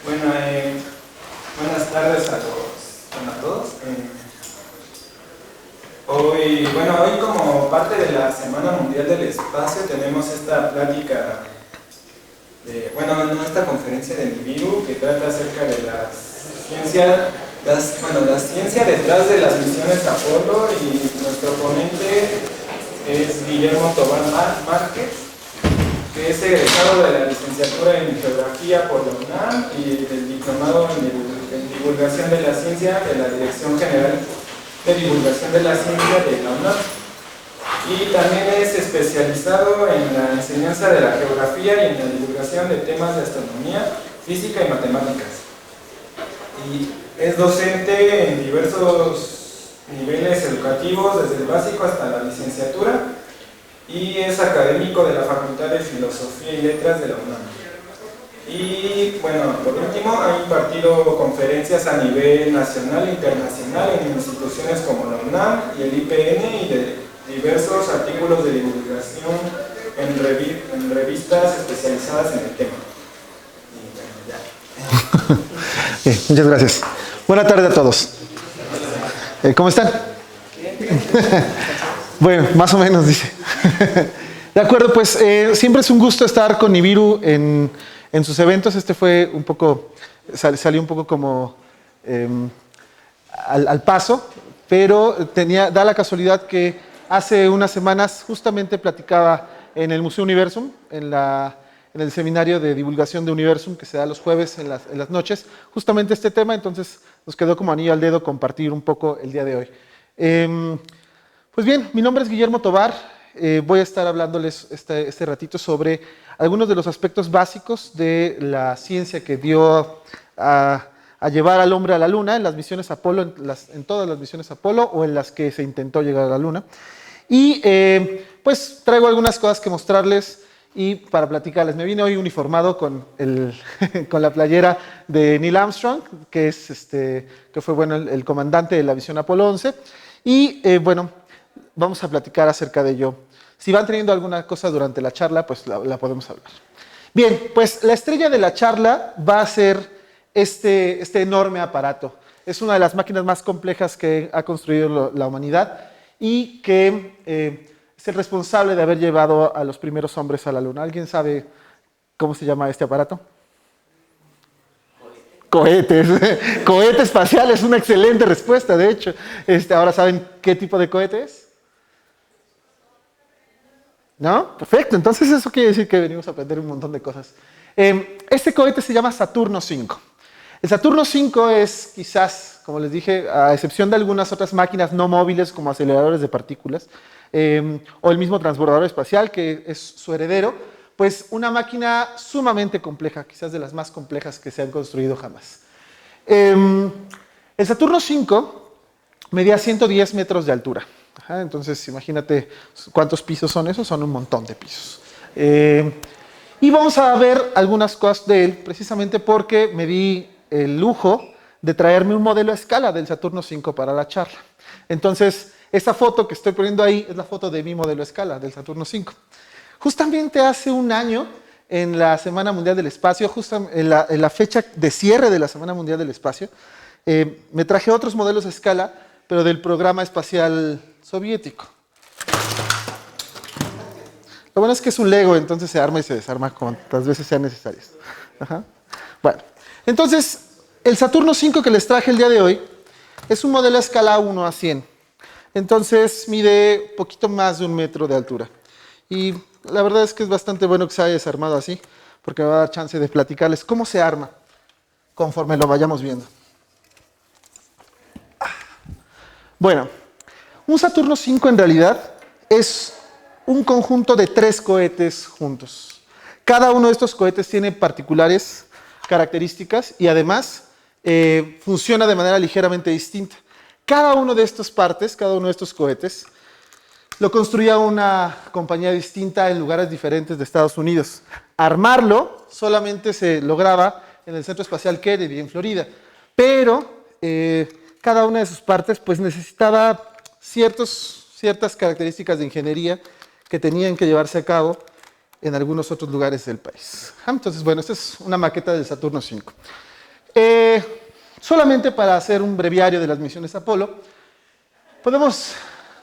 Bueno, buenas tardes a todos. Hoy como parte de la Semana Mundial del Espacio tenemos esta plática, esta conferencia de Nibiru que trata acerca de la ciencia detrás de las misiones Apolo, y nuestro ponente es Guillermo Tovar Márquez, que es egresado de la licenciatura en Geografía por la UNAM y del diplomado en Divulgación de la Ciencia de la Dirección General de Divulgación de la Ciencia de la UNAM. Y también es especializado en la enseñanza de la geografía y en la divulgación de temas de astronomía, física y matemáticas. Y es docente en diversos niveles educativos, desde el básico hasta la licenciatura, y es académico de la Facultad de Filosofía y Letras de la UNAM. Y bueno, por último, ha impartido conferencias a nivel nacional e internacional en instituciones como la UNAM y el IPN, y de diversos artículos de divulgación en revistas especializadas en el tema. Y bueno, ya. Bien, muchas gracias. Buenas tardes a todos. ¿Cómo están? Bueno, más o menos, dice. De acuerdo, pues siempre es un gusto estar con Nibiru en sus eventos. Este fue un poco, salió un poco como al paso, pero da la casualidad que hace unas semanas justamente platicaba en el Museo Universum, en el seminario de divulgación de Universum, que se da los jueves en las noches, justamente este tema. Entonces nos quedó como anillo al dedo compartir un poco el día de hoy. Pues bien, mi nombre es Guillermo Tovar. Voy a estar hablándoles este ratito sobre algunos de los aspectos básicos de la ciencia que dio a llevar al hombre a la Luna en las misiones Apolo, en todas las misiones Apolo o en las que se intentó llegar a la Luna. Y pues traigo algunas cosas que mostrarles y para platicarles. Me vine hoy uniformado con la playera de Neil Armstrong, que fue el comandante de la misión Apolo 11. Y vamos a platicar acerca de ello. Si van teniendo alguna cosa durante la charla, pues la podemos hablar. Bien, pues la estrella de la charla va a ser este enorme aparato. Es una de las máquinas más complejas que ha construido la humanidad y que es el responsable de haber llevado a los primeros hombres a la Luna. ¿Alguien sabe cómo se llama este aparato? Cohetes. Cohete espacial es una excelente respuesta, de hecho. Ahora saben qué tipo de cohete es. ¿No? Perfecto, entonces eso quiere decir que venimos a aprender un montón de cosas. Este cohete se llama Saturno V. El Saturno V es quizás, como les dije, a excepción de algunas otras máquinas no móviles como aceleradores de partículas, o el mismo transbordador espacial, que es su heredero, pues una máquina sumamente compleja, quizás de las más complejas que se han construido jamás. El Saturno V medía 110 metros de altura. Entonces, imagínate cuántos pisos son esos, son un montón de pisos. Y vamos a ver algunas cosas de él, precisamente porque me di el lujo de traerme un modelo a escala del Saturno V para la charla. Entonces, esta foto que estoy poniendo ahí es la foto de mi modelo a escala del Saturno V. Justamente hace un año, en la Semana Mundial del Espacio, en la fecha de cierre de la Semana Mundial del Espacio, me traje otros modelos a escala, pero del programa espacial soviético. Lo bueno es que es un Lego, entonces se arma y se desarma cuantas veces sean necesarias. Bueno, entonces, el Saturno V que les traje el día de hoy es un modelo a escala 1 a 100. Entonces, mide poquito más de 1 metro de altura. Y la verdad es que es bastante bueno que se haya desarmado así, porque me va a dar chance de platicarles cómo se arma conforme lo vayamos viendo. Bueno, un Saturno V en realidad es un conjunto de 3 cohetes juntos. Cada uno de estos cohetes tiene particulares características y además funciona de manera ligeramente distinta. Cada uno de estas partes, cada uno de estos cohetes, lo construía una compañía distinta en lugares diferentes de Estados Unidos. Armarlo solamente se lograba en el Centro Espacial Kennedy, en Florida, pero cada una de sus partes pues, necesitaba ciertas características de ingeniería que tenían que llevarse a cabo en algunos otros lugares del país. Entonces, bueno, esta es una maqueta del Saturno V. Solamente para hacer un breviario de las misiones Apolo, podemos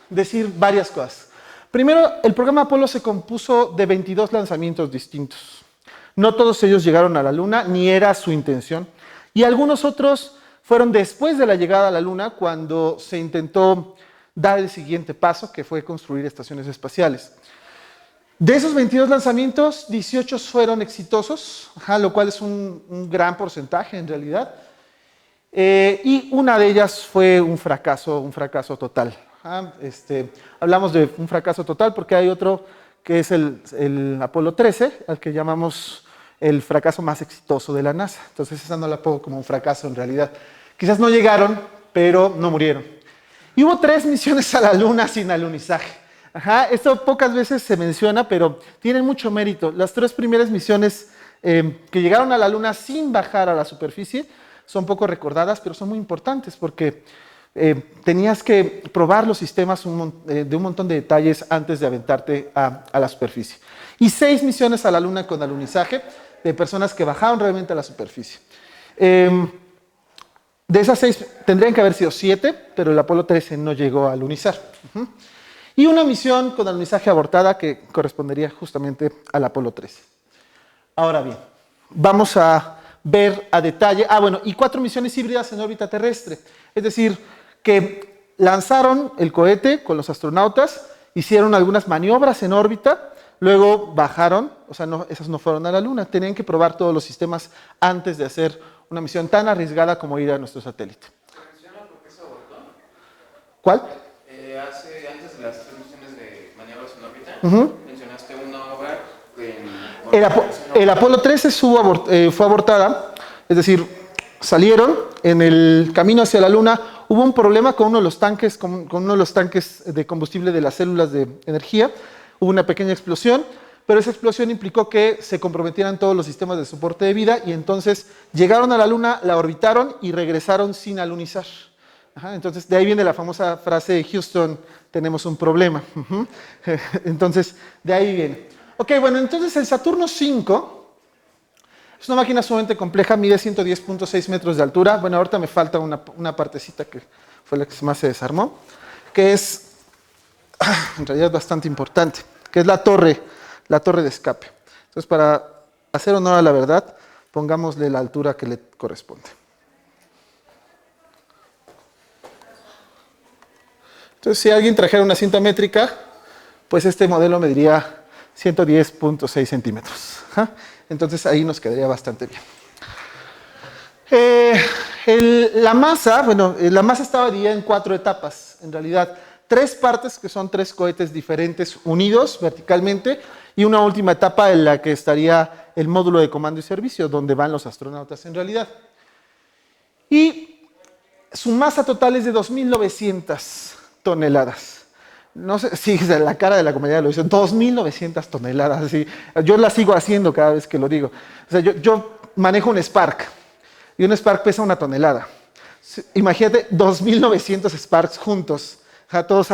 decir varias cosas. Primero, el programa Apolo se compuso de 22 lanzamientos distintos. No todos ellos llegaron a la Luna, ni era su intención. Y algunos otros fueron después de la llegada a la Luna, cuando se intentó dar el siguiente paso, que fue construir estaciones espaciales. De esos 22 lanzamientos, 18 fueron exitosos, lo cual es un gran porcentaje en realidad. Y una de ellas fue un fracaso total. Hablamos de un fracaso total porque hay otro que es el Apolo 13, al que llamamos el fracaso más exitoso de la NASA. Entonces esa no la pongo como un fracaso en realidad. Quizás no llegaron, pero no murieron. Y hubo 3 misiones a la Luna sin alunizaje. Esto pocas veces se menciona, pero tienen mucho mérito. Las 3 primeras misiones que llegaron a la Luna sin bajar a la superficie son poco recordadas, pero son muy importantes porque tenías que probar los sistemas de un montón de detalles antes de aventarte a la superficie. Y 6 misiones a la Luna con alunizaje de personas que bajaron realmente a la superficie. De esas 6 tendrían que haber sido 7, pero el Apolo 13 no llegó a alunizar. Y una misión con alunizaje abortada que correspondería justamente al Apolo 13. Ahora bien, vamos a ver a detalle, y 4 misiones híbridas en órbita terrestre. Es decir, que lanzaron el cohete con los astronautas, hicieron algunas maniobras en órbita, luego bajaron, esas no fueron a la Luna, tenían que probar todos los sistemas antes de hacer una misión tan arriesgada como ir a nuestro satélite. ¿Menciona por qué se abortó? ¿Cuál? Antes de las 3 misiones de maniobras en órbita, mencionaste una obra El Apolo 13 fue abortada, es decir, salieron en el camino hacia la Luna, hubo un problema con uno de los tanques, con uno de los tanques de combustible de las células de energía, hubo una pequeña explosión, pero esa explosión implicó que se comprometieran todos los sistemas de soporte de vida y entonces llegaron a la Luna, la orbitaron y regresaron sin alunizar. Entonces, de ahí viene la famosa frase de Houston, tenemos un problema. Entonces, de ahí viene. Entonces el Saturno 5 es una máquina sumamente compleja, mide 110.6 metros de altura. Ahorita me falta una partecita que fue la que más se desarmó, que es, en realidad, bastante importante, que es la torre de escape. Entonces, para hacer honor a la verdad, pongámosle la altura que le corresponde. Entonces, si alguien trajera una cinta métrica, pues este modelo mediría 110.6 centímetros. Entonces ahí nos quedaría bastante bien. La masa estaba dividida en 4 etapas, en realidad. 3 partes que son 3 cohetes diferentes unidos verticalmente y una última etapa en la que estaría el módulo de comando y servicio, donde van los astronautas en realidad. Y su masa total es de 2.900 toneladas. No sé, sí, la cara de la comunidad lo dice, 2.900 toneladas. Sí. Yo la sigo haciendo cada vez que lo digo. Yo manejo un Spark y un Spark pesa 1 tonelada. Imagínate 2.900 Sparks juntos, todos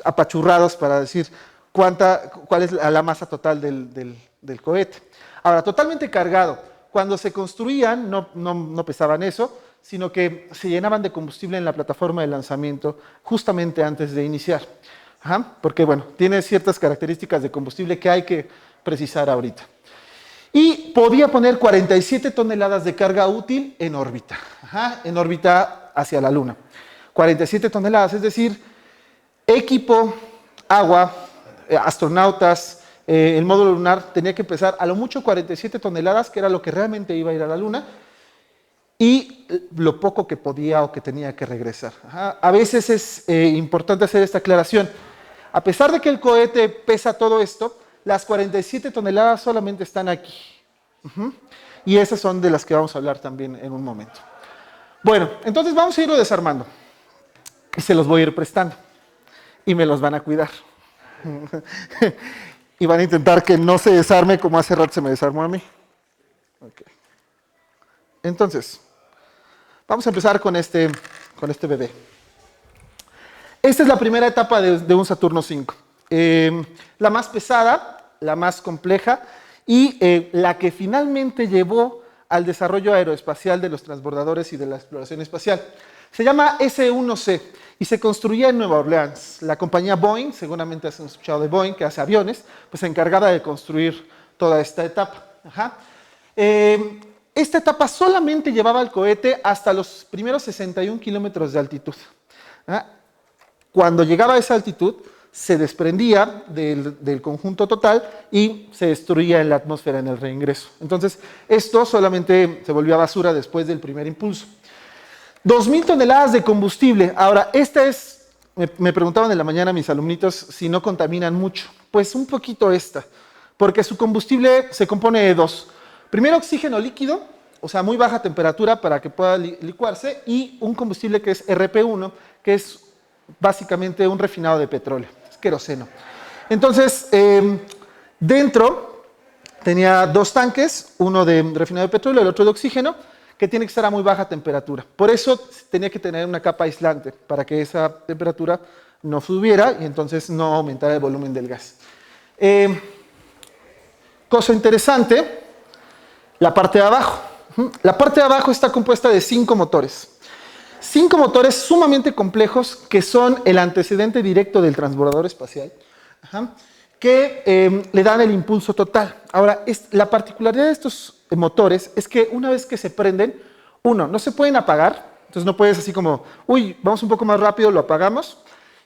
apachurrados para decir cuál es la masa total del cohete. Ahora, totalmente cargado. Cuando se construían no pesaban eso, sino que se llenaban de combustible en la plataforma de lanzamiento justamente antes de iniciar. Porque, tiene ciertas características de combustible que hay que precisar ahorita. Y podía poner 47 toneladas de carga útil en órbita, en órbita hacia la Luna. 47 toneladas, es decir, equipo, agua, astronautas, el módulo lunar tenía que pesar a lo mucho 47 toneladas, que era lo que realmente iba a ir a la Luna, y lo poco que podía o que tenía que regresar. A veces es importante hacer esta aclaración. A pesar de que el cohete pesa todo esto, las 47 toneladas solamente están aquí. Y esas son de las que vamos a hablar también en un momento. Entonces vamos a irlo desarmando. Y se los voy a ir prestando. Y me los van a cuidar. Y van a intentar que no se desarme como hace rato se me desarmó a mí. Entonces, vamos a empezar con este bebé. Esta es la primera etapa de un Saturno 5. La más pesada, la más compleja y la que finalmente llevó al desarrollo aeroespacial de los transbordadores y de la exploración espacial. Se llama S-1C y se construía en Nueva Orleans. La compañía Boeing, seguramente has escuchado de Boeing, que hace aviones, pues se encargaba de construir toda esta etapa. Ajá. Esta etapa solamente llevaba el cohete hasta los primeros 61 kilómetros de altitud. ¿Ah? Cuando llegaba a esa altitud, se desprendía del conjunto total y se destruía en la atmósfera en el reingreso. Entonces, esto solamente se volvió a basura después del primer impulso. 2.000 toneladas de combustible. Ahora, esta es, me preguntaban en la mañana mis alumnitos si no contaminan mucho. Pues un poquito esta, porque su combustible se compone de dos. Primero, oxígeno líquido, o sea, muy baja temperatura para que pueda licuarse, y un combustible que es RP1, que es básicamente un refinado de petróleo, es queroseno. Entonces, dentro tenía dos tanques, uno de refinado de petróleo y el otro de oxígeno, que tiene que estar a muy baja temperatura. Por eso tenía que tener una capa aislante, para que esa temperatura no subiera y entonces no aumentara el volumen del gas. Cosa interesante, la parte de abajo. La parte de abajo está compuesta de 5 motores. 5 motores sumamente complejos que son el antecedente directo del transbordador espacial, que le dan el impulso total. Ahora, la particularidad de estos motores es que una vez que se prenden, uno, no se pueden apagar, entonces no puedes así como, uy, vamos un poco más rápido, lo apagamos.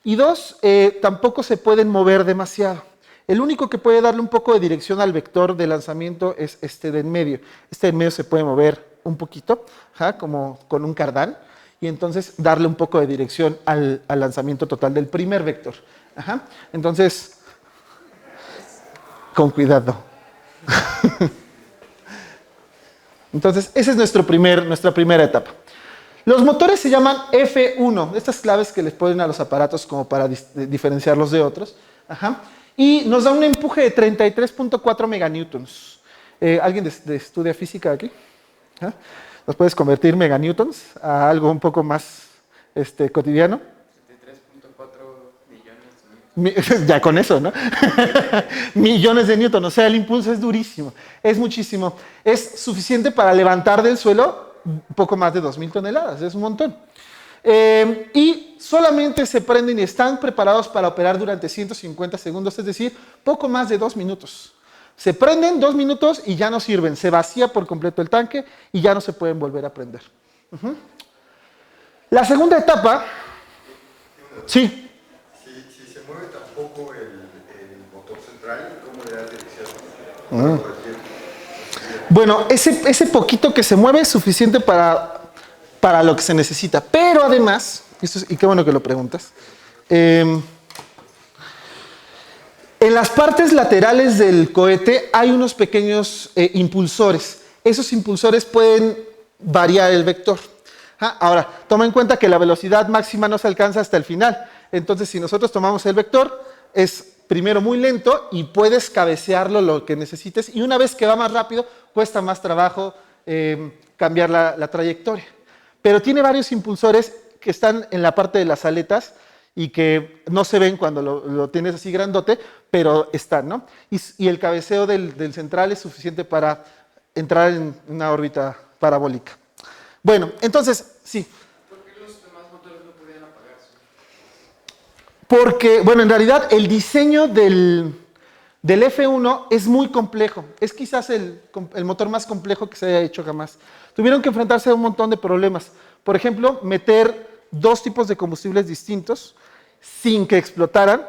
Y dos, tampoco se pueden mover demasiado. El único que puede darle un poco de dirección al vector de lanzamiento es este de en medio. Este de en medio se puede mover un poquito, como con un cardán, y entonces darle un poco de dirección al lanzamiento total del primer vector. Entonces, con cuidado. Entonces, esa es nuestra primera etapa. Los motores se llaman F1, estas claves que les ponen a los aparatos como para diferenciarlos de otros. Y nos da un empuje de 33.4 meganewtons. ¿Alguien estudia física aquí? ¿Nos puedes convertir meganewtons a algo un poco más cotidiano? 73.4 millones. Ya con eso, ¿no? Millones de newton, o sea, el impulso es durísimo, es muchísimo. Es suficiente para levantar del suelo un poco más de 2.000 toneladas, es un montón. Y solamente se prenden y están preparados para operar durante 150 segundos, es decir, poco más de 2 minutos. Se prenden 2 minutos y ya no sirven, se vacía por completo el tanque y ya no se pueden volver a prender. La segunda etapa, sí. Si se mueve tampoco el motor central, ¿cómo le das dirección? Bueno, ese poquito que se mueve es suficiente para lo que se necesita. Pero además, y qué bueno que lo preguntas, en las partes laterales del cohete hay unos pequeños impulsores. Esos impulsores pueden variar el vector. Ahora, toma en cuenta que la velocidad máxima no se alcanza hasta el final. Entonces, si nosotros tomamos el vector, es primero muy lento y puedes cabecearlo lo que necesites. Y una vez que va más rápido, cuesta más trabajo cambiar la trayectoria. Pero tiene varios impulsores que están en la parte de las aletas y que no se ven cuando lo tienes así grandote, pero están, ¿no? Y el cabeceo del central es suficiente para entrar en una órbita parabólica. Bueno, entonces, sí. ¿Por qué los demás motores no podían apagarse? Porque, bueno, en realidad el diseño del F1 es muy complejo. Es quizás el motor más complejo que se haya hecho jamás. Tuvieron que enfrentarse a un montón de problemas. Por ejemplo, meter 2 tipos de combustibles distintos sin que explotaran.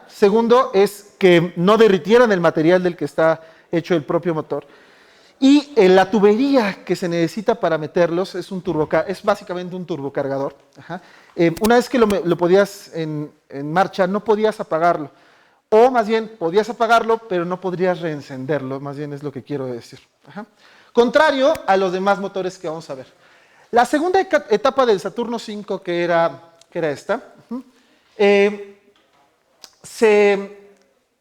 Segundo, es que no derritieran el material del que está hecho el propio motor. Y la tubería que se necesita para meterlos es básicamente un turbocargador. Una vez que lo podías en marcha, no podías apagarlo. O más bien, podías apagarlo, pero no podrías reencenderlo. Más bien es lo que quiero decir. Contrario a los demás motores que vamos a ver. La segunda etapa del Saturno V, que era esta, se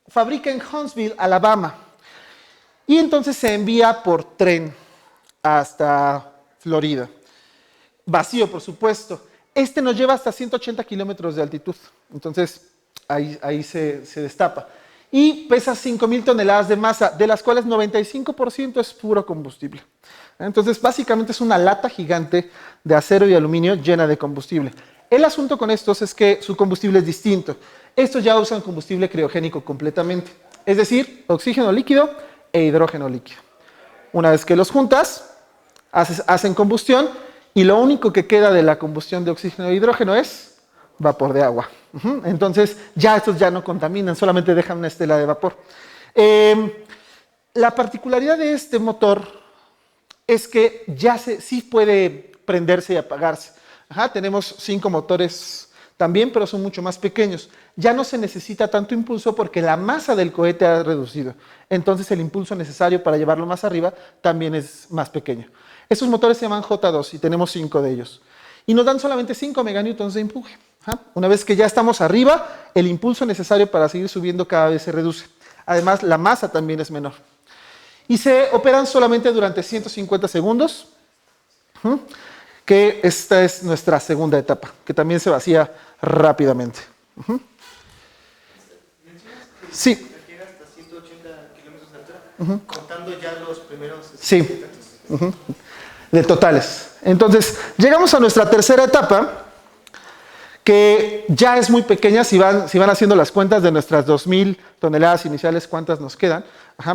fabrica en Huntsville, Alabama. Y entonces se envía por tren hasta Florida. Vacío, por supuesto. Este nos lleva hasta 180 kilómetros de altitud. Entonces, ahí se destapa. y pesa 5.000 toneladas de masa, de las cuales 95% es puro combustible. Entonces, básicamente es una lata gigante de acero y aluminio llena de combustible. El asunto con estos es que su combustible es distinto. Estos ya usan combustible criogénico completamente, es decir, oxígeno líquido e hidrógeno líquido. Una vez que los juntas, hacen combustión y lo único que queda de la combustión de oxígeno e hidrógeno es vapor de agua. Entonces, ya estos ya no contaminan, solamente dejan una estela de vapor. La particularidad de este motor es que ya sí puede prenderse y apagarse. Tenemos 5 motores también, pero son mucho más pequeños. Ya no se necesita tanto impulso porque la masa del cohete ha reducido. Entonces el impulso necesario para llevarlo más arriba también es más pequeño. Estos motores se llaman J2 y tenemos 5 de ellos. Y nos dan solamente 5 meganewtons de empuje. Una vez que ya estamos arriba, el impulso necesario para seguir subiendo cada vez se reduce. Además, la masa también es menor. Y se operan solamente durante 150 segundos, que esta es nuestra segunda etapa, que también se vacía rápidamente. Sí. Hasta 180 kilómetros de altura, contando ya los primeros... Sí, de totales. Entonces, llegamos a nuestra tercera etapa, que ya es muy pequeña. Si van haciendo las cuentas de nuestras 2.000 toneladas iniciales, ¿cuántas nos quedan?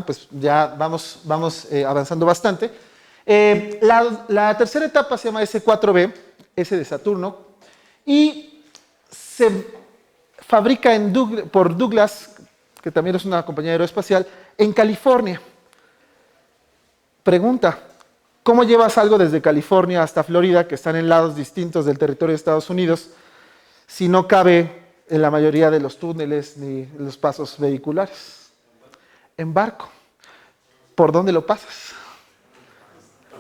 Pues ya vamos avanzando bastante. La tercera etapa se llama S4B, S de Saturno, y se fabrica por Douglas, que también es una compañía aeroespacial, en California. Pregunta: ¿cómo llevas algo desde California hasta Florida, que están en lados distintos del territorio de Estados Unidos, si no cabe en la mayoría de los túneles ni los pasos vehiculares? En barco. ¿Por dónde lo pasas?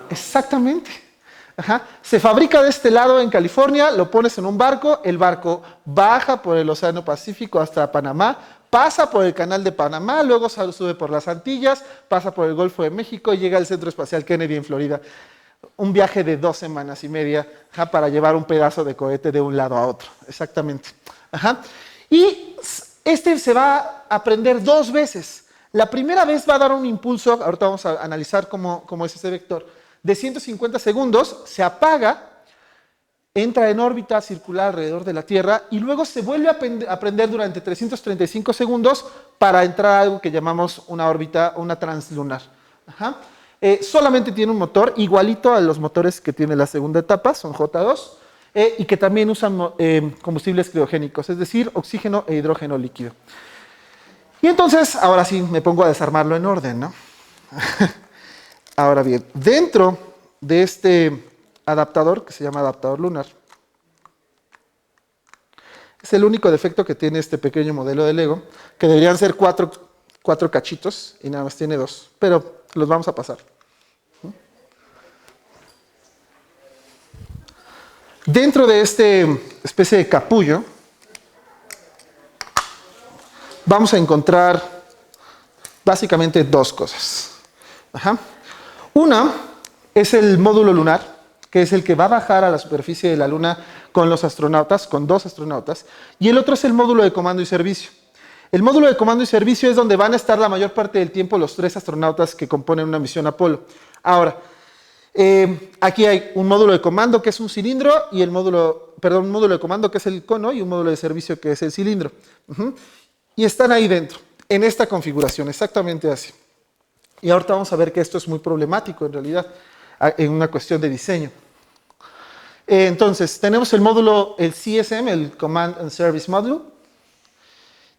Exactamente. Se fabrica de este lado en California, lo pones en un barco, el barco baja por el Océano Pacífico hasta Panamá, pasa por el Canal de Panamá, luego sube por las Antillas, pasa por el Golfo de México y llega al Centro Espacial Kennedy en Florida. Un viaje de 2 semanas y media para llevar un pedazo de cohete de un lado a otro. Exactamente. Y este se va a prender 2 veces. La primera vez va a dar un impulso, ahorita vamos a analizar cómo es ese vector, de 150 segundos, se apaga, entra en órbita circular alrededor de la Tierra y luego se vuelve a prender durante 335 segundos para entrar a algo que llamamos una órbita, una translunar. Solamente tiene un motor igualito a los motores que tiene la segunda etapa, son J2, y que también usan combustibles criogénicos, es decir, oxígeno e hidrógeno líquido. Y entonces, ahora sí, me pongo a desarmarlo en orden, ¿no? Ahora bien, dentro de este adaptador, que se llama adaptador lunar, es el único defecto que tiene este pequeño modelo de Lego, que deberían ser 4 cachitos, y nada más tiene 2, pero los vamos a pasar. Dentro de esta especie de capullo, vamos a encontrar básicamente 2 cosas. Una es el módulo lunar, que es el que va a bajar a la superficie de la Luna con los astronautas, con 2 astronautas, y el otro es el módulo de comando y servicio. El módulo de comando y servicio es donde van a estar la mayor parte del tiempo los 3 astronautas que componen una misión Apolo. Ahora, aquí hay un módulo de comando que es un cilindro y un módulo de comando que es el cono y un módulo de servicio que es el cilindro. Y están ahí dentro, en esta configuración, exactamente así. Y ahorita vamos a ver que esto es muy problemático en realidad, en una cuestión de diseño. Entonces, tenemos el módulo, el CSM, el Command and Service Module.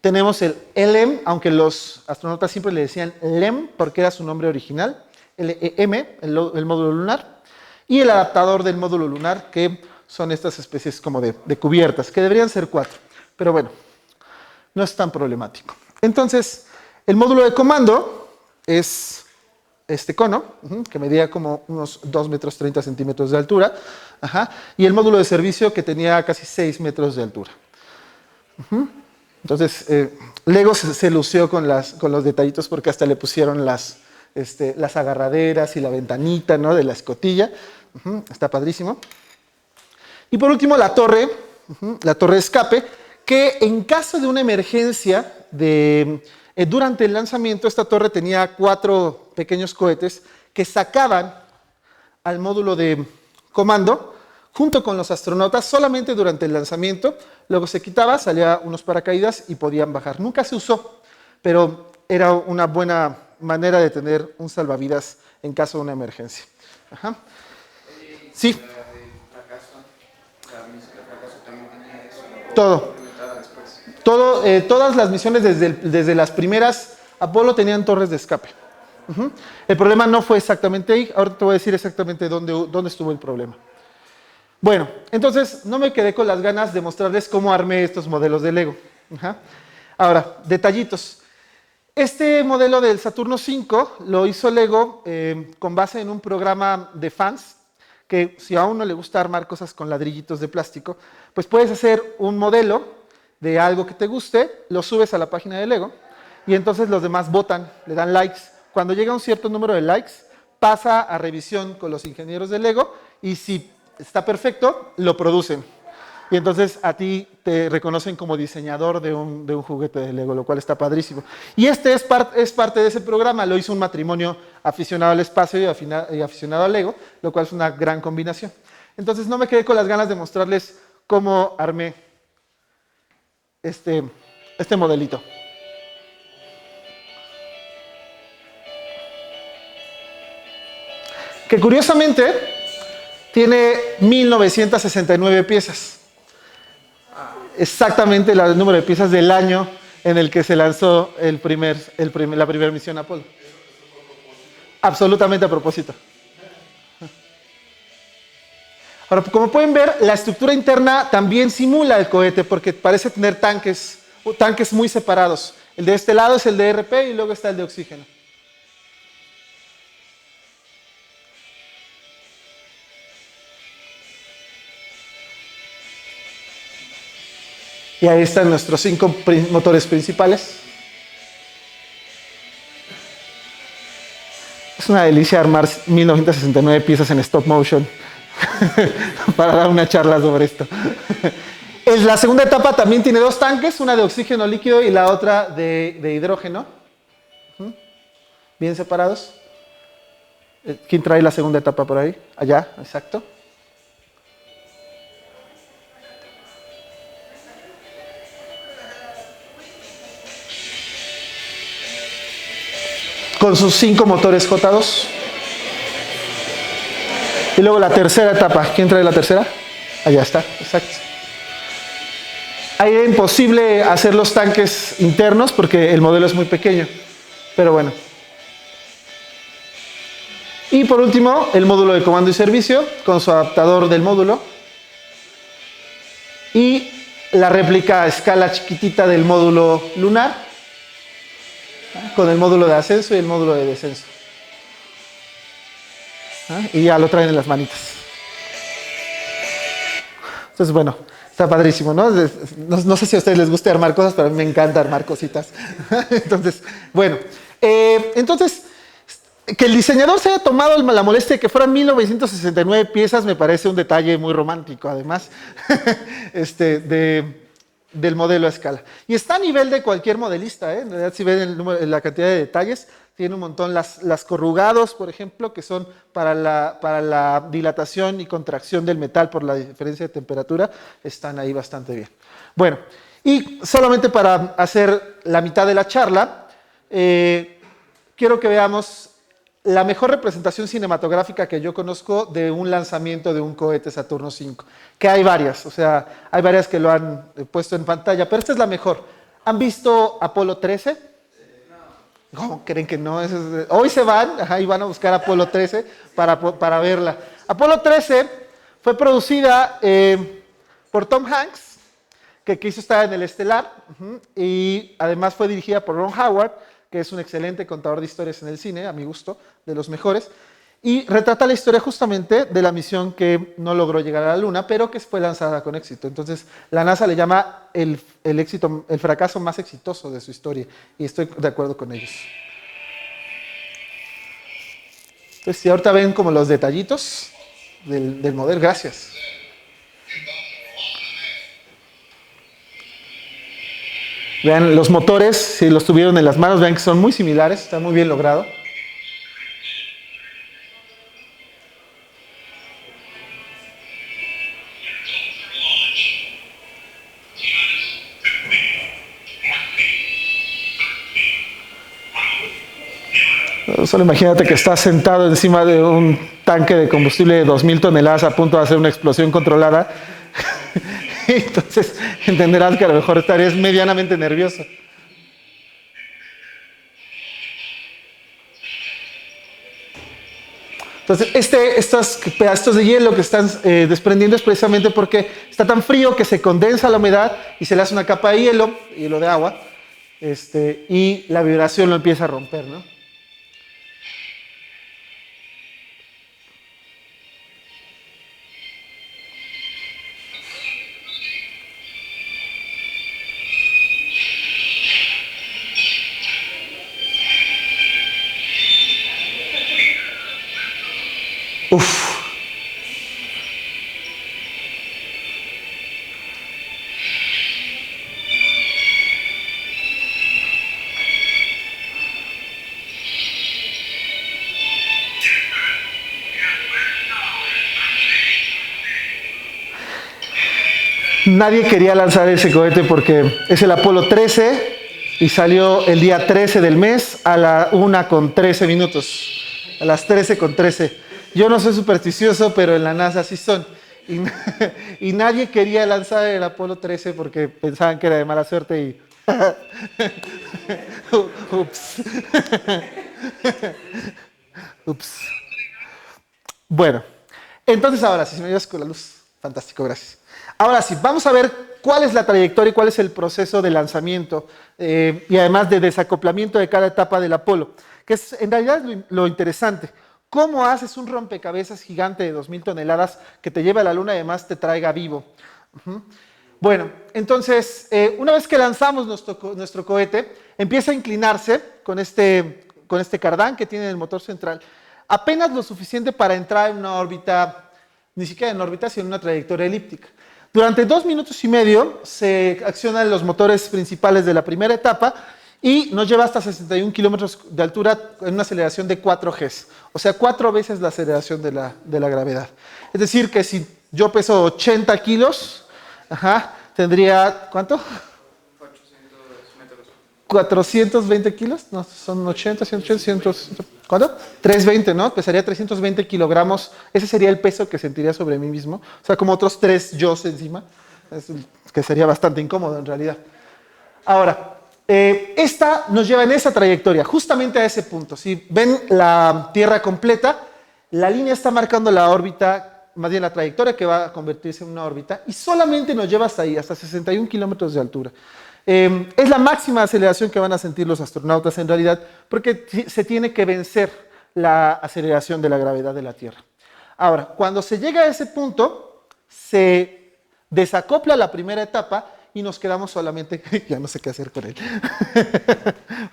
Tenemos el LM, aunque los astronautas siempre le decían LEM porque era su nombre original. LEM, el módulo lunar. Y el adaptador del módulo lunar, que son estas especies como de cubiertas, que deberían ser 4. Pero bueno, no es tan problemático. Entonces, el módulo de comando es este cono, que medía como unos 2 metros 30 centímetros de altura, y el módulo de servicio que tenía casi 6 metros de altura. Entonces, Lego se lució con los detallitos porque hasta le pusieron las agarraderas y la ventanita, ¿no?, de la escotilla. Está padrísimo. Y por último, la torre de escape, que en caso de una emergencia de Durante el lanzamiento, esta torre tenía 4 pequeños cohetes que sacaban al módulo de comando junto con los astronautas solamente durante el lanzamiento. Luego se quitaba, salía unos paracaídas y podían bajar. Nunca se usó, pero era una buena manera de tener un salvavidas en caso de una emergencia. Ajá. Sí. La del fracaso, la misión de fracaso también tenía eso. Todo. Implementada después. Todas las misiones desde las primeras Apolo tenían torres de escape. Ujú. El problema no fue exactamente ahí. Ahora te voy a decir exactamente dónde estuvo el problema. Bueno, entonces no me quedé con las ganas de mostrarles cómo armé estos modelos de Lego. Ajá. Ahora, detallitos. Este modelo del Saturno V lo hizo Lego con base en un programa de fans, que si a uno le gusta armar cosas con ladrillitos de plástico, pues puedes hacer un modelo de algo que te guste, lo subes a la página de Lego y entonces los demás votan, le dan likes. Cuando llega un cierto número de likes, pasa a revisión con los ingenieros de Lego y si está perfecto, lo producen. Y entonces a ti te reconocen como diseñador de un juguete de Lego, lo cual está padrísimo. Y este es parte de ese programa, lo hizo un matrimonio aficionado al espacio y aficionado al Lego, lo cual es una gran combinación. Entonces no me quedé con las ganas de mostrarles cómo armé este modelito. Que curiosamente tiene 1969 piezas. Exactamente el número de piezas del año en el que se lanzó la primera misión Apolo. Absolutamente a propósito. Ahora, como pueden ver, la estructura interna también simula el cohete porque parece tener tanques muy separados. El de este lado es el de RP y luego está el de oxígeno. Y ahí están nuestros 5 motores principales. Es una delicia armar 1969 piezas en stop motion para dar una charla sobre esto. La segunda etapa también tiene 2 tanques, una de oxígeno líquido y la otra de hidrógeno. Bien separados. ¿Quién trae la segunda etapa por ahí? Allá, exacto. Con sus 5 motores J2. Y luego la tercera etapa. ¿Quién trae la tercera? Allá está, exacto. Ahí era imposible hacer los tanques internos porque el modelo es muy pequeño. Pero bueno. Y por último, el módulo de comando y servicio con su adaptador del módulo. Y la réplica a escala chiquitita del módulo lunar, con el módulo de ascenso y el módulo de descenso. Y ya lo traen en las manitas. Entonces, bueno, está padrísimo, ¿no? No sé si a ustedes les gusta armar cosas, pero a mí me encanta armar cositas. Entonces, bueno. Entonces, que el diseñador se haya tomado la molestia de que fueran 1969 piezas me parece un detalle muy romántico, además, del modelo a escala. Y está a nivel de cualquier modelista, ¿eh? En realidad, si ven la cantidad de detalles, tiene un montón. Las corrugados, por ejemplo, que son para la dilatación y contracción del metal por la diferencia de temperatura, están ahí bastante bien. Bueno, y solamente para hacer la mitad de la charla, quiero que veamos la mejor representación cinematográfica que yo conozco de un lanzamiento de un cohete Saturno V, que hay varias, o sea, hay varias que lo han puesto en pantalla, pero esta es la mejor. ¿Han visto Apolo 13? ¿Cómo creen que no? Hoy se van, y van a buscar Apolo 13 para verla. Apolo 13 fue producida por Tom Hanks, que quiso estar en el estelar, y además fue dirigida por Ron Howard, que es un excelente contador de historias en el cine, a mi gusto, de los mejores, y retrata la historia justamente de la misión que no logró llegar a la Luna, pero que fue lanzada con éxito. Entonces, la NASA le llama el fracaso más exitoso de su historia, y estoy de acuerdo con ellos. Entonces, si ahorita ven como los detallitos del modelo, gracias. Vean los motores, si los tuvieron en las manos, vean que son muy similares, está muy bien logrado. Solo imagínate que estás sentado encima de un tanque de combustible de 2000 toneladas a punto de hacer una explosión controlada. Entonces entenderás que a lo mejor estarías medianamente nervioso. Entonces estos pedazos de hielo que están desprendiendo es precisamente porque está tan frío que se condensa la humedad y se le hace una capa de hielo de agua, y la vibración lo empieza a romper, ¿no? Uf. Nadie quería lanzar ese cohete porque es el Apolo 13 y salió el día 13 del mes a la 1:13, a las 13:13. Yo no soy supersticioso, pero en la NASA sí son. Y nadie quería lanzar el Apolo 13 porque pensaban que era de mala suerte y... Ups. Ups. Bueno, entonces ahora sí, si me ayudas con la luz. Fantástico, gracias. Ahora sí, vamos a ver cuál es la trayectoria y cuál es el proceso de lanzamiento y además de desacoplamiento de cada etapa del Apolo, que es en realidad lo interesante. ¿Cómo haces un rompecabezas gigante de 2000 toneladas que te lleve a la Luna y además te traiga vivo? Bueno, entonces, una vez que lanzamos nuestro cohete, empieza a inclinarse con este cardán que tiene el motor central, apenas lo suficiente para entrar en una órbita, ni siquiera en órbita, sino en una trayectoria elíptica. Durante 2 minutos y medio se accionan los motores principales de la primera etapa y nos lleva hasta 61 kilómetros de altura en una aceleración de 4 Gs, o sea, 4 veces la aceleración de la gravedad. Es decir, que si yo peso 80 kilos, tendría, ¿cuánto? 800 metros. 420 kilos, no, son 80, 180, 100, ¿cuánto? 320, ¿no? Pesaría 320 kilogramos, ese sería el peso que sentiría sobre mí mismo, o sea, como otros 3 yos encima, que sería bastante incómodo en realidad. Ahora, esta nos lleva en esa trayectoria, justamente a ese punto. Si ven la Tierra completa, la línea está marcando la órbita, más bien la trayectoria que va a convertirse en una órbita, y solamente nos lleva hasta ahí, hasta 61 kilómetros de altura. Es la máxima aceleración que van a sentir los astronautas en realidad, porque se tiene que vencer la aceleración de la gravedad de la Tierra. Ahora, cuando se llega a ese punto, se desacopla la primera etapa y nos quedamos solamente, ya no sé qué hacer con él.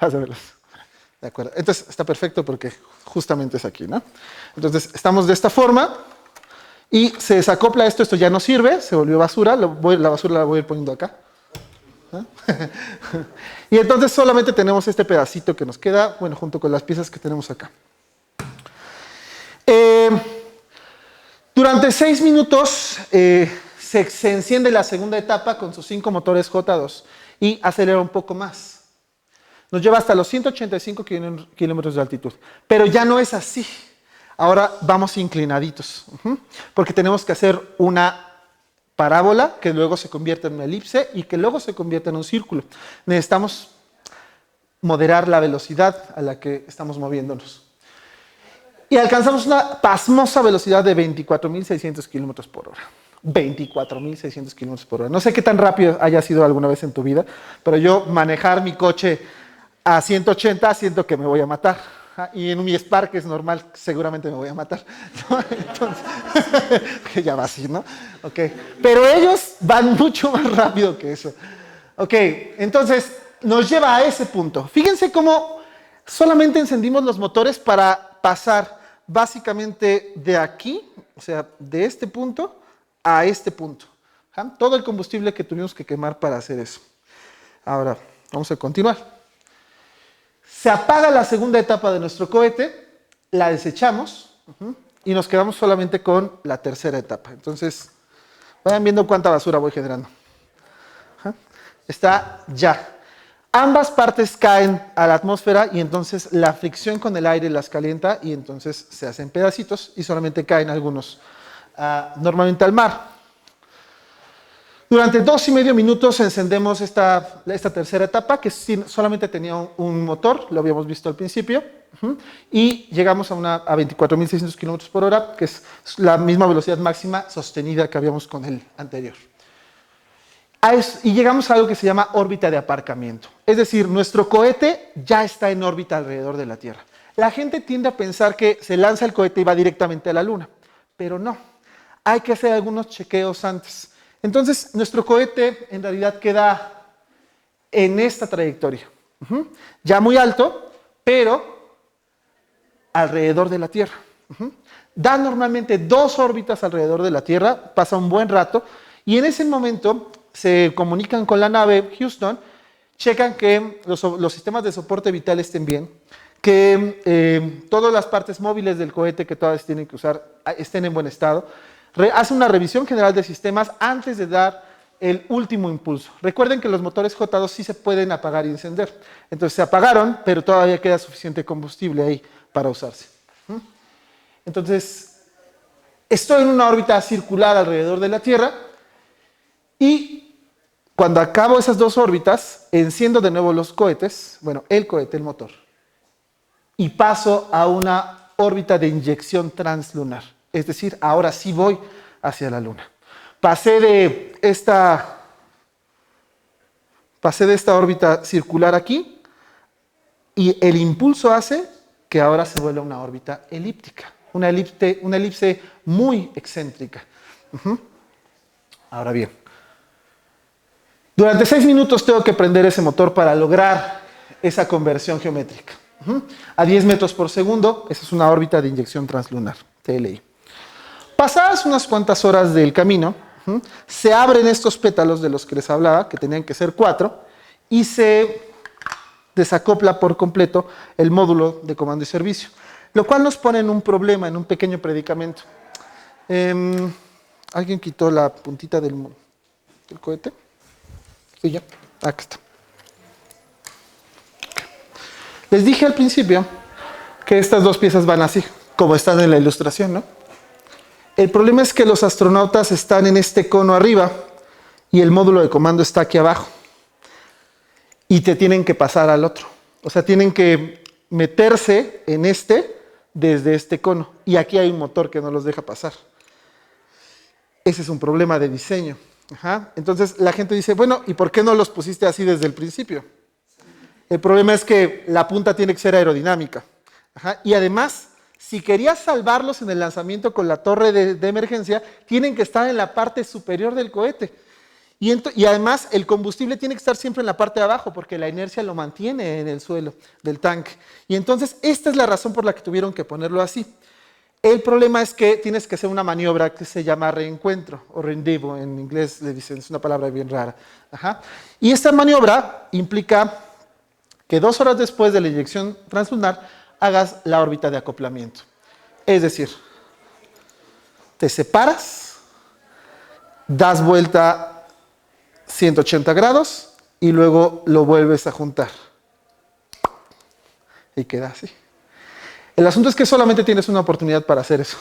Vas a verlos. De acuerdo, entonces está perfecto porque justamente es aquí, ¿no? Entonces estamos de esta forma y se desacopla esto ya no sirve, se volvió basura, la basura la voy a ir poniendo acá. ¿No? Y entonces solamente tenemos este pedacito que nos queda, bueno, junto con las piezas que tenemos acá. Durante 6 minutos se enciende la segunda etapa con sus 5 motores J2 y acelera un poco más. Nos lleva hasta los 185 kilómetros de altitud. Pero ya no es así. Ahora vamos inclinaditos, porque tenemos que hacer una parábola que luego se convierte en una elipse y que luego se convierte en un círculo. Necesitamos moderar la velocidad a la que estamos moviéndonos. Y alcanzamos una pasmosa velocidad de 24.600 kilómetros por hora. 24.600 kilómetros por hora. No sé qué tan rápido haya sido alguna vez en tu vida, pero yo manejar mi coche a 180 siento que me voy a matar. Y en mi Spark es normal, seguramente me voy a matar. ¿No? Entonces, ya va así, ¿no? Okay. Pero ellos van mucho más rápido que eso. Ok, entonces nos lleva a ese punto. Fíjense cómo solamente encendimos los motores para pasar básicamente de aquí, o sea, de este punto a este punto. Todo el combustible que tuvimos que quemar para hacer eso. Ahora, Vamos a continuar. Se apaga la segunda etapa de nuestro cohete, la desechamos y nos quedamos solamente con la tercera etapa. Entonces, vayan viendo cuánta basura voy generando. Está ya. Ambas partes caen a la atmósfera y entonces la fricción con el aire las calienta y entonces se hacen pedacitos y solamente caen algunos normalmente al mar. Durante 2,5 minutos encendemos esta tercera etapa, que solamente tenía un motor, lo habíamos visto al principio, y llegamos a 24.600 km por hora, que es la misma velocidad máxima sostenida que habíamos con el anterior. Y llegamos a algo que se llama órbita de aparcamiento. Es decir, nuestro cohete ya está en órbita alrededor de la Tierra. La gente tiende a pensar que se lanza el cohete y va directamente a la Luna, pero no. Hay que hacer algunos chequeos antes. Entonces, nuestro cohete en realidad queda en esta trayectoria. Ya muy alto, pero alrededor de la Tierra. Da normalmente 2 órbitas alrededor de la Tierra, pasa un buen rato, y en ese momento se comunican con la nave Houston, checan que los sistemas de soporte vital estén bien, que todas las partes móviles del cohete que todas tienen que usar estén en buen estado. Hace una revisión general de sistemas antes de dar el último impulso. Recuerden que los motores J2 sí se pueden apagar y encender. Entonces se apagaron, pero todavía queda suficiente combustible ahí para usarse. Entonces, estoy en una órbita circular alrededor de la Tierra y cuando acabo esas 2 órbitas, enciendo de nuevo los cohetes, bueno, el cohete, el motor, y paso a una órbita de inyección translunar. Es decir, ahora sí voy hacia la Luna. Pasé de esta órbita circular aquí y el impulso hace que ahora se vuelva una órbita elíptica, una elipse muy excéntrica. Ahora bien, durante 6 minutos tengo que prender ese motor para lograr esa conversión geométrica. A 10 metros por segundo, esa es una órbita de inyección translunar, TLI. Pasadas unas cuantas horas del camino, se abren estos pétalos de los que les hablaba, que tenían que ser 4, y se desacopla por completo el módulo de comando y servicio, lo cual nos pone en un problema, en un pequeño predicamento. ¿Alguien quitó la puntita del cohete? Sí, ya. Acá está. Les dije al principio que estas 2 piezas van así, como están en la ilustración, ¿no? El problema es que los astronautas están en este cono arriba y el módulo de comando está aquí abajo. Y te tienen que pasar al otro. O sea, tienen que meterse en desde este cono. Y aquí hay un motor que no los deja pasar. Ese es un problema de diseño. Entonces la gente dice, bueno, ¿y por qué no los pusiste así desde el principio? El problema es que la punta tiene que ser aerodinámica. Y además, si querías salvarlos en el lanzamiento con la torre de emergencia, tienen que estar en la parte superior del cohete. Y además, el combustible tiene que estar siempre en la parte de abajo, porque la inercia lo mantiene en el suelo del tanque. Y entonces, esta es la razón por la que tuvieron que ponerlo así. El problema es que tienes que hacer una maniobra que se llama reencuentro, o rendezvous, en inglés le dicen, es una palabra bien rara. Y esta maniobra implica que 2 horas después de la inyección translunar, hagas la órbita de acoplamiento. Es decir, te separas, das vuelta 180 grados y luego lo vuelves a juntar. Y queda así. El asunto es que solamente tienes una oportunidad para hacer eso.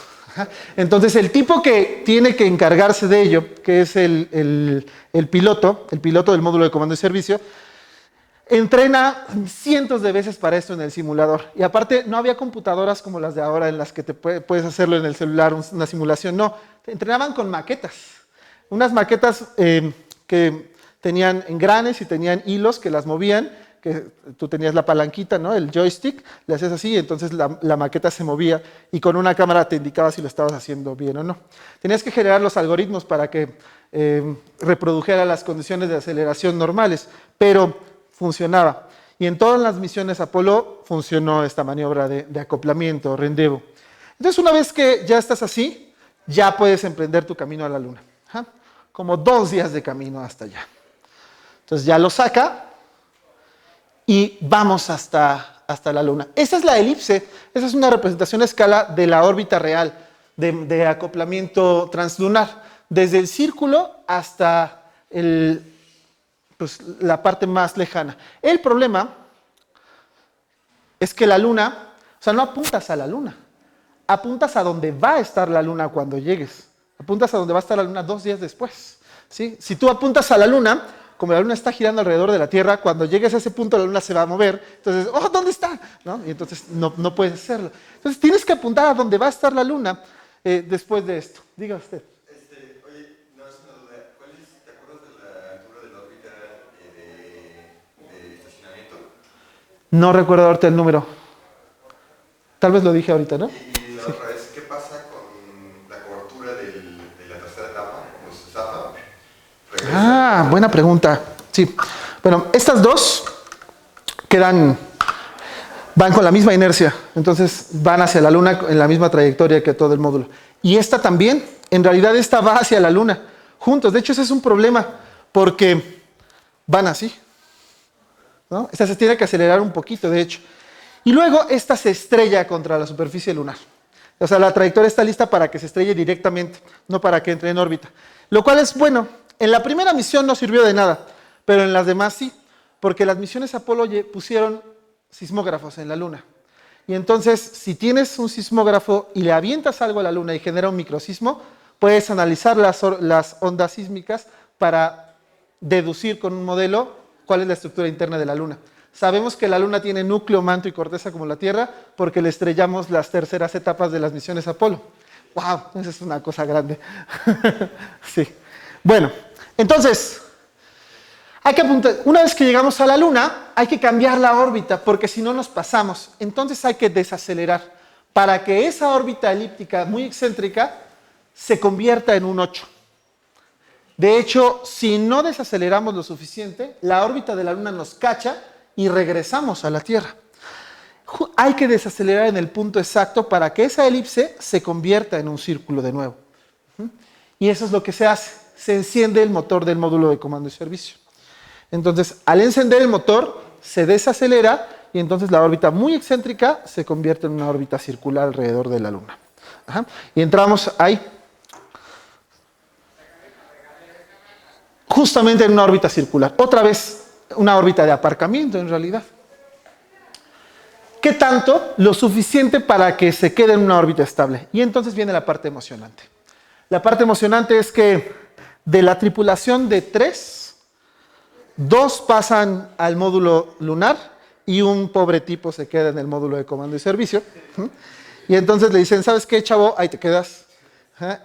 Entonces, el tipo que tiene que encargarse de ello, que es el piloto del módulo de comando y servicio, entrena cientos de veces para esto en el simulador. Y aparte, no había computadoras como las de ahora en las que te puedes hacerlo en el celular, una simulación. No, entrenaban con maquetas. Unas maquetas que tenían engranes y tenían hilos que las movían, que tú tenías la palanquita, ¿no? El joystick, le hacías así y entonces la maqueta se movía y con una cámara te indicaba si lo estabas haciendo bien o no. Tenías que generar los algoritmos para que reprodujera las condiciones de aceleración normales, pero funcionaba. Y en todas las misiones Apolo funcionó esta maniobra de acoplamiento, rendezvous. Entonces, una vez que ya estás así, ya puedes emprender tu camino a la Luna. Como 2 días de camino hasta allá. Entonces ya lo saca y vamos hasta la Luna. Esa es la elipse, esa es una representación a escala de la órbita real de acoplamiento translunar, desde el círculo hasta la parte más lejana. El problema es que la Luna, o sea, no apuntas a la Luna, apuntas a donde va a estar la Luna cuando llegues. Apuntas a donde va a estar la Luna 2 días después, ¿sí? Si tú apuntas a la Luna, como la Luna está girando alrededor de la Tierra, cuando llegues a ese punto la Luna se va a mover, entonces, ¡oh, ¿dónde está? ¿No? Y entonces no puedes hacerlo. Entonces tienes que apuntar a donde va a estar la Luna después de esto. Diga usted. Oye, no es una duda. ¿Te acuerdas de la altura de la órbita de estacionamiento? No recuerdo ahorita el número. Tal vez lo dije ahorita, ¿no? Y la otra vez, ¿qué pasa con la cobertura de la tercera etapa? ¿No se zapa? Ah, buena pregunta. Sí. Bueno, estas dos van con la misma inercia, entonces van hacia la Luna en la misma trayectoria que todo el módulo. Y esta también, en realidad esta va hacia la Luna, juntos. De hecho, ese es un problema, porque van así, ¿no? Esta se tiene que acelerar un poquito, de hecho. Y luego esta se estrella contra la superficie lunar. O sea, la trayectoria está lista para que se estrelle directamente, no para que entre en órbita. Lo cual es bueno. En la primera misión no sirvió de nada, pero en las demás sí, porque las misiones Apolo pusieron sismógrafos en la Luna. Y entonces, si tienes un sismógrafo y le avientas algo a la Luna y genera un microsismo, puedes analizar las ondas sísmicas para deducir con un modelo cuál es la estructura interna de la Luna. Sabemos que la Luna tiene núcleo, manto y corteza como la Tierra porque le estrellamos las terceras etapas de las misiones Apolo. ¡Wow! Esa es una cosa grande. Sí. Bueno, entonces, hay que apuntar, una vez que llegamos a la Luna, hay que cambiar la órbita porque si no nos pasamos. Entonces hay que desacelerar para que esa órbita elíptica muy excéntrica se convierta en un 8. De hecho, si no desaceleramos lo suficiente, la órbita de la Luna nos cacha y regresamos a la Tierra. Hay que desacelerar en el punto exacto para que esa elipse se convierta en un círculo de nuevo. Y eso es lo que se hace. Se enciende el motor del módulo de comando y servicio. Entonces, al encender el motor, se desacelera y entonces la órbita muy excéntrica se convierte en una órbita circular alrededor de la Luna. Ajá. Y entramos ahí. Justamente en una órbita circular. Otra vez, una órbita de aparcamiento en realidad. ¿Qué tanto? Lo suficiente para que se quede en una órbita estable. Y entonces viene la parte emocionante. La parte emocionante es que de la tripulación de 3, 2 pasan al módulo lunar y un pobre tipo se queda en el módulo de comando y servicio. Y entonces le dicen, ¿sabes qué, chavo? Ahí te quedas.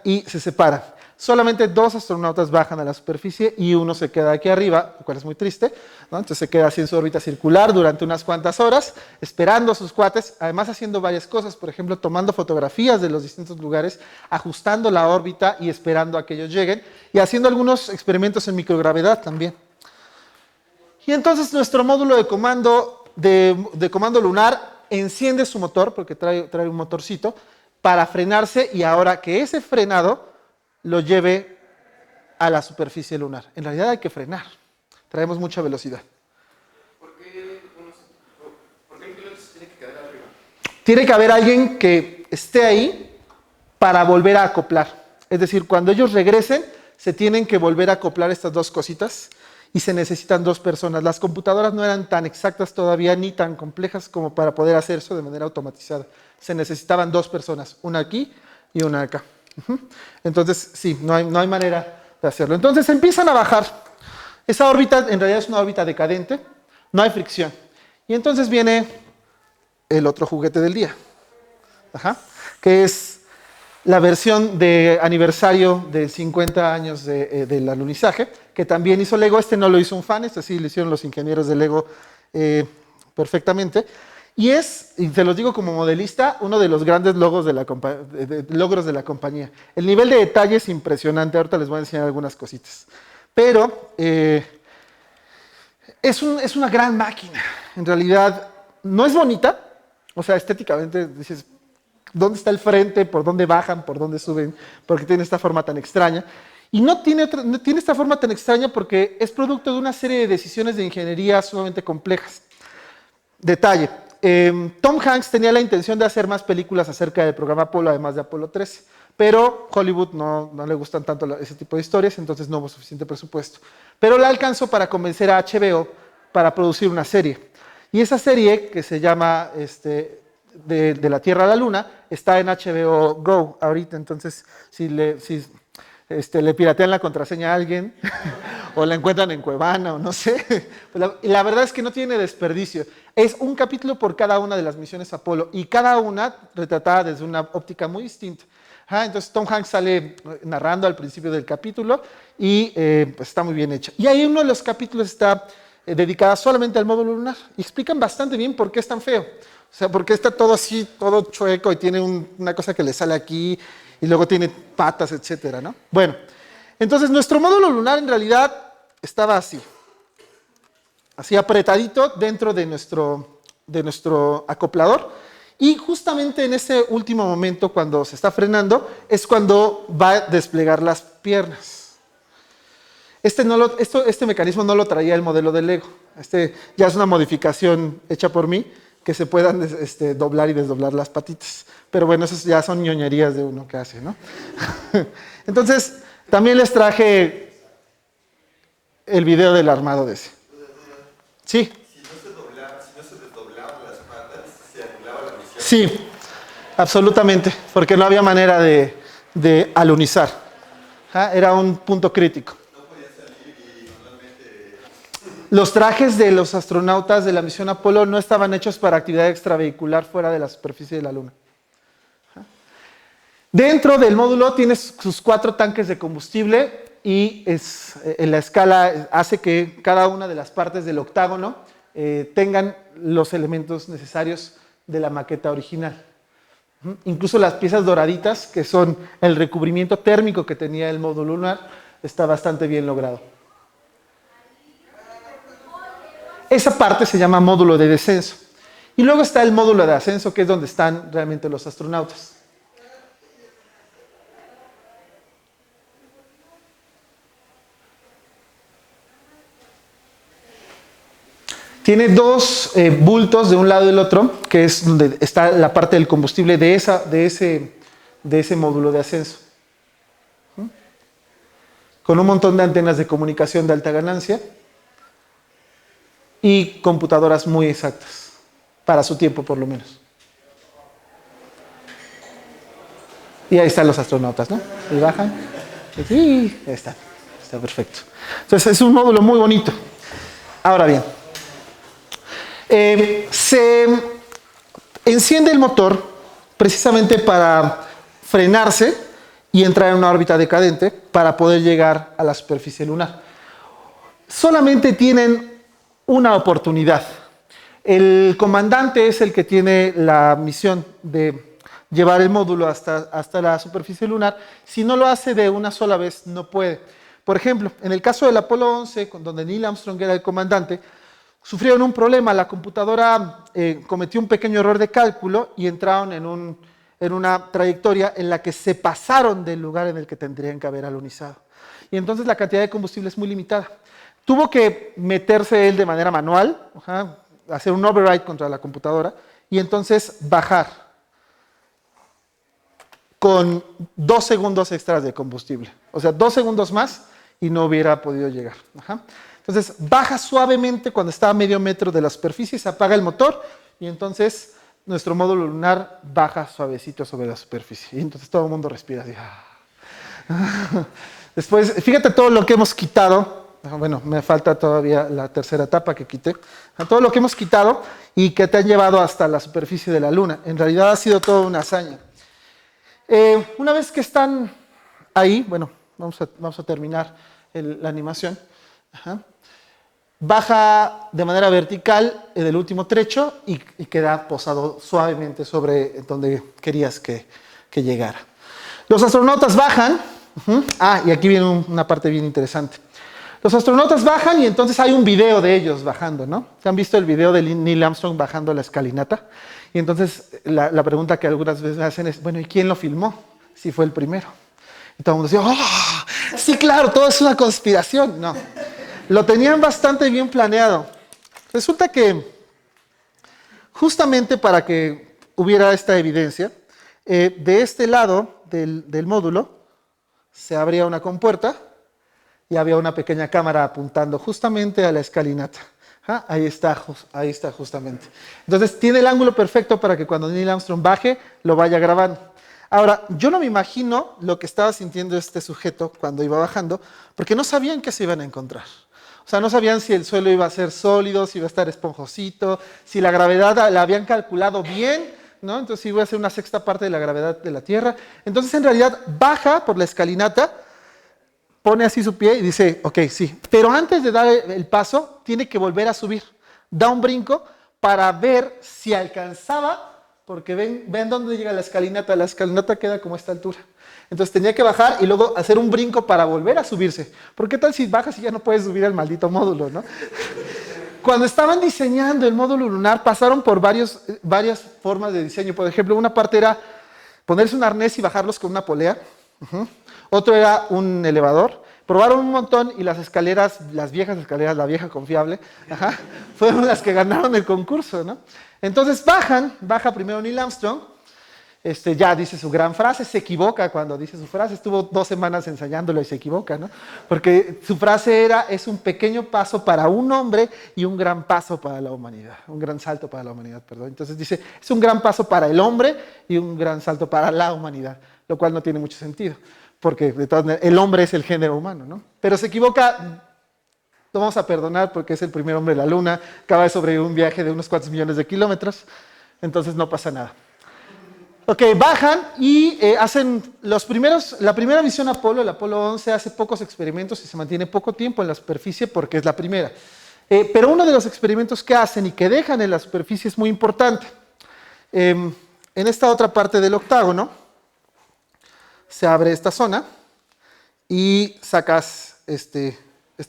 Y se separan. Solamente 2 astronautas bajan a la superficie y uno se queda aquí arriba, lo cual es muy triste, ¿no? Entonces se queda así en su órbita circular durante unas cuantas horas, esperando a sus cuates, además haciendo varias cosas, por ejemplo, tomando fotografías de los distintos lugares, ajustando la órbita y esperando a que ellos lleguen, y haciendo algunos experimentos en microgravedad también. Y entonces nuestro módulo de comando lunar enciende su motor, porque trae un motorcito, para frenarse, y ahora que ese frenado lo lleve a la superficie lunar. En realidad hay que frenar. Traemos mucha velocidad. ¿Por qué el piloto se tiene que quedar arriba? Tiene que haber alguien que esté ahí para volver a acoplar. Es decir, cuando ellos regresen, se tienen que volver a acoplar estas dos cositas y se necesitan 2 personas. Las computadoras no eran tan exactas todavía ni tan complejas como para poder hacer eso de manera automatizada. Se necesitaban 2 personas, una aquí y una acá. Entonces, sí, no hay manera de hacerlo. Entonces empiezan a bajar. Esa órbita en realidad es una órbita decadente, no hay fricción. Y entonces viene el otro juguete del día, que es la versión de aniversario de 50 años del alunizaje, que también hizo Lego. Este no lo hizo un fan, este sí lo hicieron los ingenieros de Lego perfectamente. Y te los digo como modelista, uno de los grandes logros de la compañía. El nivel de detalle es impresionante, ahorita les voy a enseñar algunas cositas. Pero es una gran máquina. En realidad, no es bonita, o sea, estéticamente dices, ¿dónde está el frente? ¿Por dónde bajan? ¿Por dónde suben? Porque tiene esta forma tan extraña. Y no tiene esta forma tan extraña porque es producto de una serie de decisiones de ingeniería sumamente complejas. Detalle. Tom Hanks tenía la intención de hacer más películas acerca del programa Apolo, además de Apolo 13, pero Hollywood no le gustan tanto ese tipo de historias, entonces no hubo suficiente presupuesto. Pero le alcanzó para convencer a HBO para producir una serie. Y esa serie, que se llama de la Tierra a la Luna, está en HBO Go ahorita, entonces si le piratean la contraseña a alguien o la encuentran en Cuevana o no sé. La verdad es que no tiene desperdicio. Es un capítulo por cada una de las misiones Apolo y cada una retratada desde una óptica muy distinta. Entonces Tom Hanks sale narrando al principio del capítulo y pues está muy bien hecha. Y ahí uno de los capítulos está dedicado solamente al módulo lunar y explican bastante bien por qué es tan feo. O sea, por qué está todo así, todo chueco y tiene una cosa que le sale aquí y luego tiene patas, etcétera, ¿no? Bueno, entonces nuestro módulo lunar en realidad estaba así apretadito dentro de nuestro acoplador, y justamente en ese último momento, cuando se está frenando, es cuando va a desplegar las piernas. Este mecanismo no lo traía el modelo de Lego. Ya es una modificación hecha por mí, que se puedan doblar y desdoblar las patitas. Pero bueno, esas ya son ñoñerías de uno que hace, ¿no? Entonces, también les traje el video del armado de ese. Sí. Si no se desdoblaban las patas, se anulaba la misión. Sí, absolutamente, porque no había manera de alunizar. Era un punto crítico. No podía salir y normalmente... Los trajes de los astronautas de la misión Apolo no estaban hechos para actividad extravehicular fuera de la superficie de la Luna. Dentro del módulo tienes sus 4 tanques de combustible y en la escala hace que cada una de las partes del octágono tengan los elementos necesarios de la maqueta original. Incluso las piezas doraditas, que son el recubrimiento térmico que tenía el módulo lunar, está bastante bien logrado. Esa parte se llama módulo de descenso. Y luego está el módulo de ascenso, que es donde están realmente los astronautas. Tiene 2 bultos de un lado y del otro, que es donde está la parte del combustible de ese módulo de ascenso. Con un montón de antenas de comunicación de alta ganancia y computadoras muy exactas, para su tiempo por lo menos. Y ahí están los astronautas, ¿no? Y bajan. Y ahí está perfecto. Entonces es un módulo muy bonito. Ahora bien, se enciende el motor precisamente para frenarse y entrar en una órbita decadente para poder llegar a la superficie lunar. Solamente tienen una oportunidad. El comandante es el que tiene la misión de llevar el módulo hasta la superficie lunar. Si no lo hace de una sola vez, no puede. Por ejemplo, en el caso del Apolo 11, donde Neil Armstrong era el comandante, sufrieron un problema. La computadora cometió un pequeño error de cálculo y entraron en una trayectoria en la que se pasaron del lugar en el que tendrían que haber alunizado. Y entonces la cantidad de combustible es muy limitada. Tuvo que meterse él de manera manual, hacer un override contra la computadora y entonces bajar con 2 segundos extras de combustible. O sea, 2 segundos más y no hubiera podido llegar. Entonces baja suavemente cuando está a medio metro de la superficie, se apaga el motor y entonces nuestro módulo lunar baja suavecito sobre la superficie. Y entonces todo el mundo respira así. Después, fíjate todo lo que hemos quitado. Bueno, me falta todavía la tercera etapa que quité. Todo lo que hemos quitado y que te han llevado hasta la superficie de la Luna. En realidad ha sido toda una hazaña. Una vez que están ahí, bueno, vamos a terminar la animación. Baja de manera vertical en el último trecho y queda posado suavemente sobre donde querías que llegara. Los astronautas bajan. Y aquí viene una parte bien interesante. Los astronautas bajan y entonces hay un video de ellos bajando, ¿no? ¿Han visto el video de Neil Armstrong bajando la escalinata? Y entonces la pregunta que algunas veces hacen es, bueno, ¿y quién lo filmó? Si fue el primero. Y todo el mundo decía, ¡oh! Sí, claro, todo es una conspiración. No, lo tenían bastante bien planeado. Resulta que justamente para que hubiera esta evidencia. De este lado del módulo se abría una compuerta y había una pequeña cámara apuntando justamente a la escalinata. Ahí está justamente. Entonces tiene el ángulo perfecto para que cuando Neil Armstrong baje lo vaya grabando. Ahora, yo no me imagino lo que estaba sintiendo este sujeto cuando iba bajando, porque no sabían qué se iban a encontrar. O sea, no sabían si el suelo iba a ser sólido, si iba a estar esponjosito, si la gravedad la habían calculado bien, ¿no? Entonces iba a ser una sexta parte de la gravedad de la Tierra. Entonces, en realidad, baja por la escalinata, pone así su pie y dice, ok, sí. Pero antes de dar el paso, tiene que volver a subir. Da un brinco para ver si alcanzaba, porque ven dónde llega la escalinata queda como a esta altura. Entonces tenía que bajar y luego hacer un brinco para volver a subirse. ¿Por qué tal si bajas y ya no puedes subir al maldito módulo, no? Cuando estaban diseñando el módulo lunar, pasaron por varias formas de diseño. Por ejemplo, una parte era ponerse un arnés y bajarlos con una polea. Otro era un elevador. Probaron un montón y las escaleras, las viejas escaleras, la vieja confiable, fueron las que ganaron el concurso, ¿no? Entonces baja primero Neil Armstrong, ya dice su gran frase, se equivoca cuando dice su frase, estuvo 2 semanas ensayándolo y se equivoca, ¿no? Porque su frase es un pequeño paso para un hombre y un gran paso para la humanidad, un gran salto para la humanidad, perdón. Entonces dice, es un gran paso para el hombre y un gran salto para la humanidad, lo cual no tiene mucho sentido, porque de todas maneras, el hombre es el género humano, ¿no? Pero se equivoca, lo vamos a perdonar porque es el primer hombre de la luna, acaba de sobrevivir un viaje de unos cuantos millones de kilómetros, entonces no pasa nada. Ok, bajan y hacen la primera misión Apolo, el Apolo 11, hace pocos experimentos y se mantiene poco tiempo en la superficie porque es la primera. Pero uno de los experimentos que hacen y que dejan en la superficie es muy importante. En esta otra parte del octágono se abre esta zona y sacas este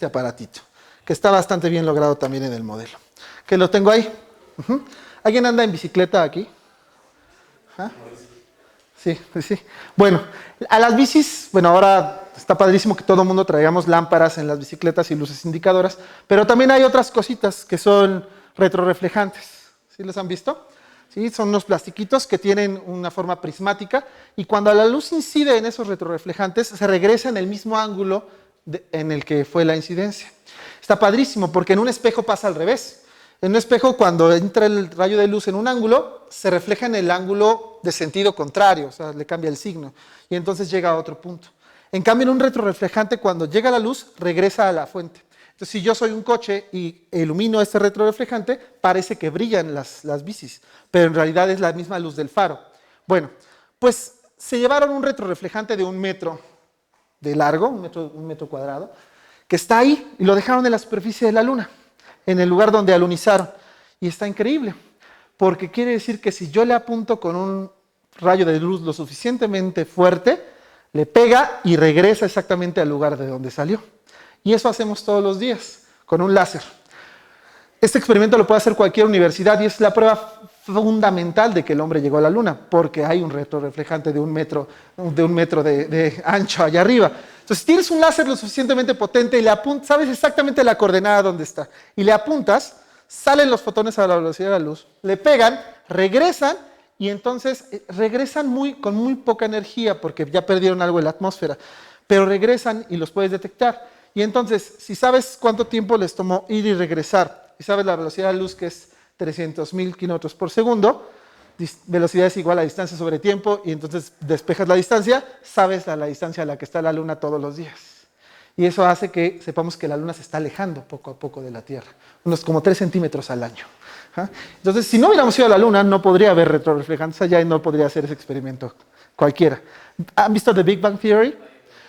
aparatito, que está bastante bien logrado también en el modelo. Que lo tengo ahí. ¿Alguien anda en bicicleta aquí? ¿Ah? Sí. Bueno, a las bicis, ahora está padrísimo que todo el mundo traigamos lámparas en las bicicletas y luces indicadoras, pero también hay otras cositas que son retroreflejantes. ¿Sí los han visto? ¿Sí? Son unos plastiquitos que tienen una forma prismática y cuando la luz incide en esos retroreflejantes, se regresa en el mismo ángulo en el que fue la incidencia. Está padrísimo porque en un espejo pasa al revés. En un espejo, cuando entra el rayo de luz en un ángulo, se refleja en el ángulo de sentido contrario, o sea, le cambia el signo, y entonces llega a otro punto. En cambio, en un retroreflejante, cuando llega la luz, regresa a la fuente. Entonces, si yo soy un coche y ilumino este retroreflejante, parece que brillan las bicis, pero en realidad es la misma luz del faro. Bueno, pues se llevaron un retroreflejante de 1 metro de largo, un metro cuadrado, que está ahí, y lo dejaron en la superficie de la Luna, en el lugar donde alunizaron. Y está increíble, porque quiere decir que si yo le apunto con un rayo de luz lo suficientemente fuerte, le pega y regresa exactamente al lugar de donde salió. Y eso hacemos todos los días, con un láser. Este experimento lo puede hacer cualquier universidad y es la prueba fundamental de que el hombre llegó a la Luna, porque hay un retroreflejante de 1 metro de ancho allá arriba. Entonces, si tienes un láser lo suficientemente potente y le apuntas, sabes exactamente la coordenada donde está, y le apuntas, salen los fotones a la velocidad de la luz, le pegan, regresan, y entonces regresan con muy poca energía, porque ya perdieron algo en la atmósfera, pero regresan y los puedes detectar. Y entonces, si sabes cuánto tiempo les tomó ir y regresar, y sabes la velocidad de la luz que es 300.000 kilómetros por segundo, velocidad es igual a distancia sobre tiempo, y entonces despejas la distancia, sabes la distancia a la que está la Luna todos los días. Y eso hace que sepamos que la Luna se está alejando poco a poco de la Tierra, unos como 3 centímetros al año. Entonces, si no hubiéramos ido a la Luna, no podría haber retroreflejantes allá y no podría hacer ese experimento cualquiera. ¿Han visto The Big Bang Theory?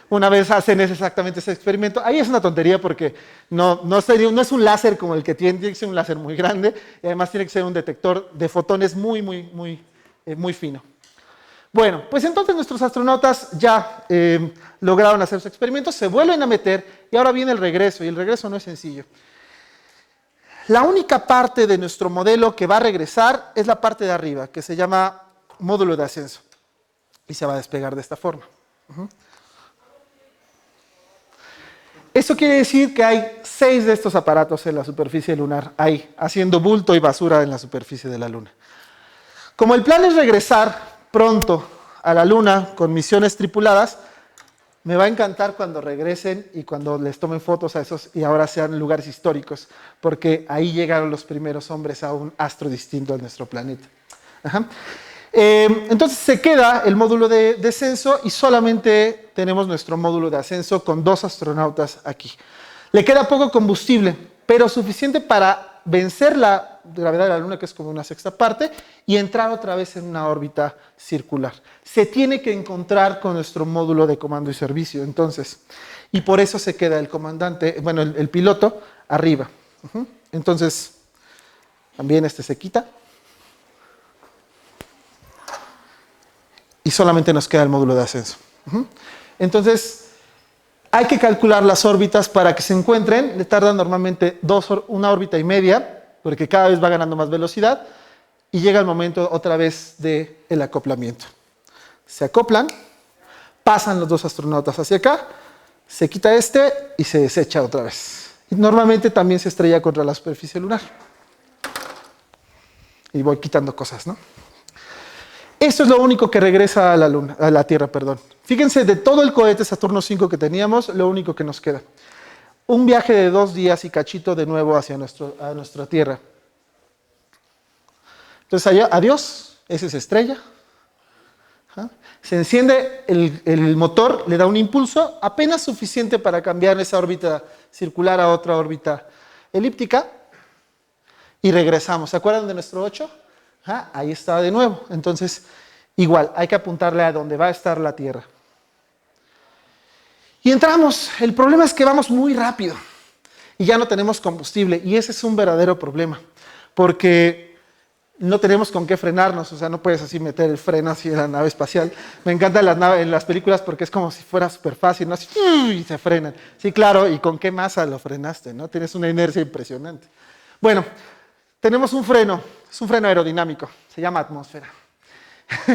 Una vez hacen exactamente ese experimento. Ahí es una tontería porque no es un láser como el que tiene que ser un láser muy grande y además tiene que ser un detector de fotones muy fino. Bueno, pues entonces nuestros astronautas ya lograron hacer sus experimentos, se vuelven a meter y ahora viene el regreso, y el regreso no es sencillo. La única parte de nuestro modelo que va a regresar es la parte de arriba, que se llama módulo de ascenso, y se va a despegar de esta forma. Eso quiere decir que hay 6 de estos aparatos en la superficie lunar, ahí, haciendo bulto y basura en la superficie de la Luna. Como el plan es regresar pronto a la Luna con misiones tripuladas, me va a encantar cuando regresen y cuando les tomen fotos a esos y ahora sean lugares históricos, porque ahí llegaron los primeros hombres a un astro distinto a nuestro planeta. Ajá. Entonces se queda el módulo de descenso y solamente tenemos nuestro módulo de ascenso con 2 astronautas aquí. Le queda poco combustible, pero suficiente para vencer la gravedad de la Luna, que es como una sexta parte, y entrar otra vez en una órbita circular. Se tiene que encontrar con nuestro módulo de comando y servicio, entonces, y por eso se queda el comandante, bueno, el piloto arriba. Entonces, también este se quita. Y solamente nos queda el módulo de ascenso. Entonces, hay que calcular las órbitas para que se encuentren. Le tardan normalmente 1 órbita y media, porque cada vez va ganando más velocidad, y llega el momento otra vez del acoplamiento. Se acoplan, pasan los 2 astronautas hacia acá, se quita este y se desecha otra vez. Y normalmente también se estrella contra la superficie lunar. Y voy quitando cosas, ¿no? Esto es lo único que regresa a la Luna, a la Tierra, perdón. Fíjense, de todo el cohete Saturno 5 que teníamos, lo único que nos queda. Un viaje de 2 días y cachito de nuevo hacia nuestra Tierra. Entonces, allá, adiós, ese se estrella. ¿Ah? Se enciende el motor, le da un impulso apenas suficiente para cambiar esa órbita circular a otra órbita elíptica. Y regresamos. ¿Se acuerdan de nuestro 8? Ahí está de nuevo. Entonces, igual, hay que apuntarle a donde va a estar la Tierra. Y entramos. El problema es que vamos muy rápido y ya no tenemos combustible. Y ese es un verdadero problema, porque no tenemos con qué frenarnos. O sea, no puedes así meter el freno así en la nave espacial. Me encantan en las películas porque es como si fuera súper fácil, ¿no? Así, y se frenan. Sí, claro, ¿y con qué masa lo frenaste, no? Tienes una inercia impresionante. Bueno, tenemos un freno. Es un freno aerodinámico, se llama atmósfera.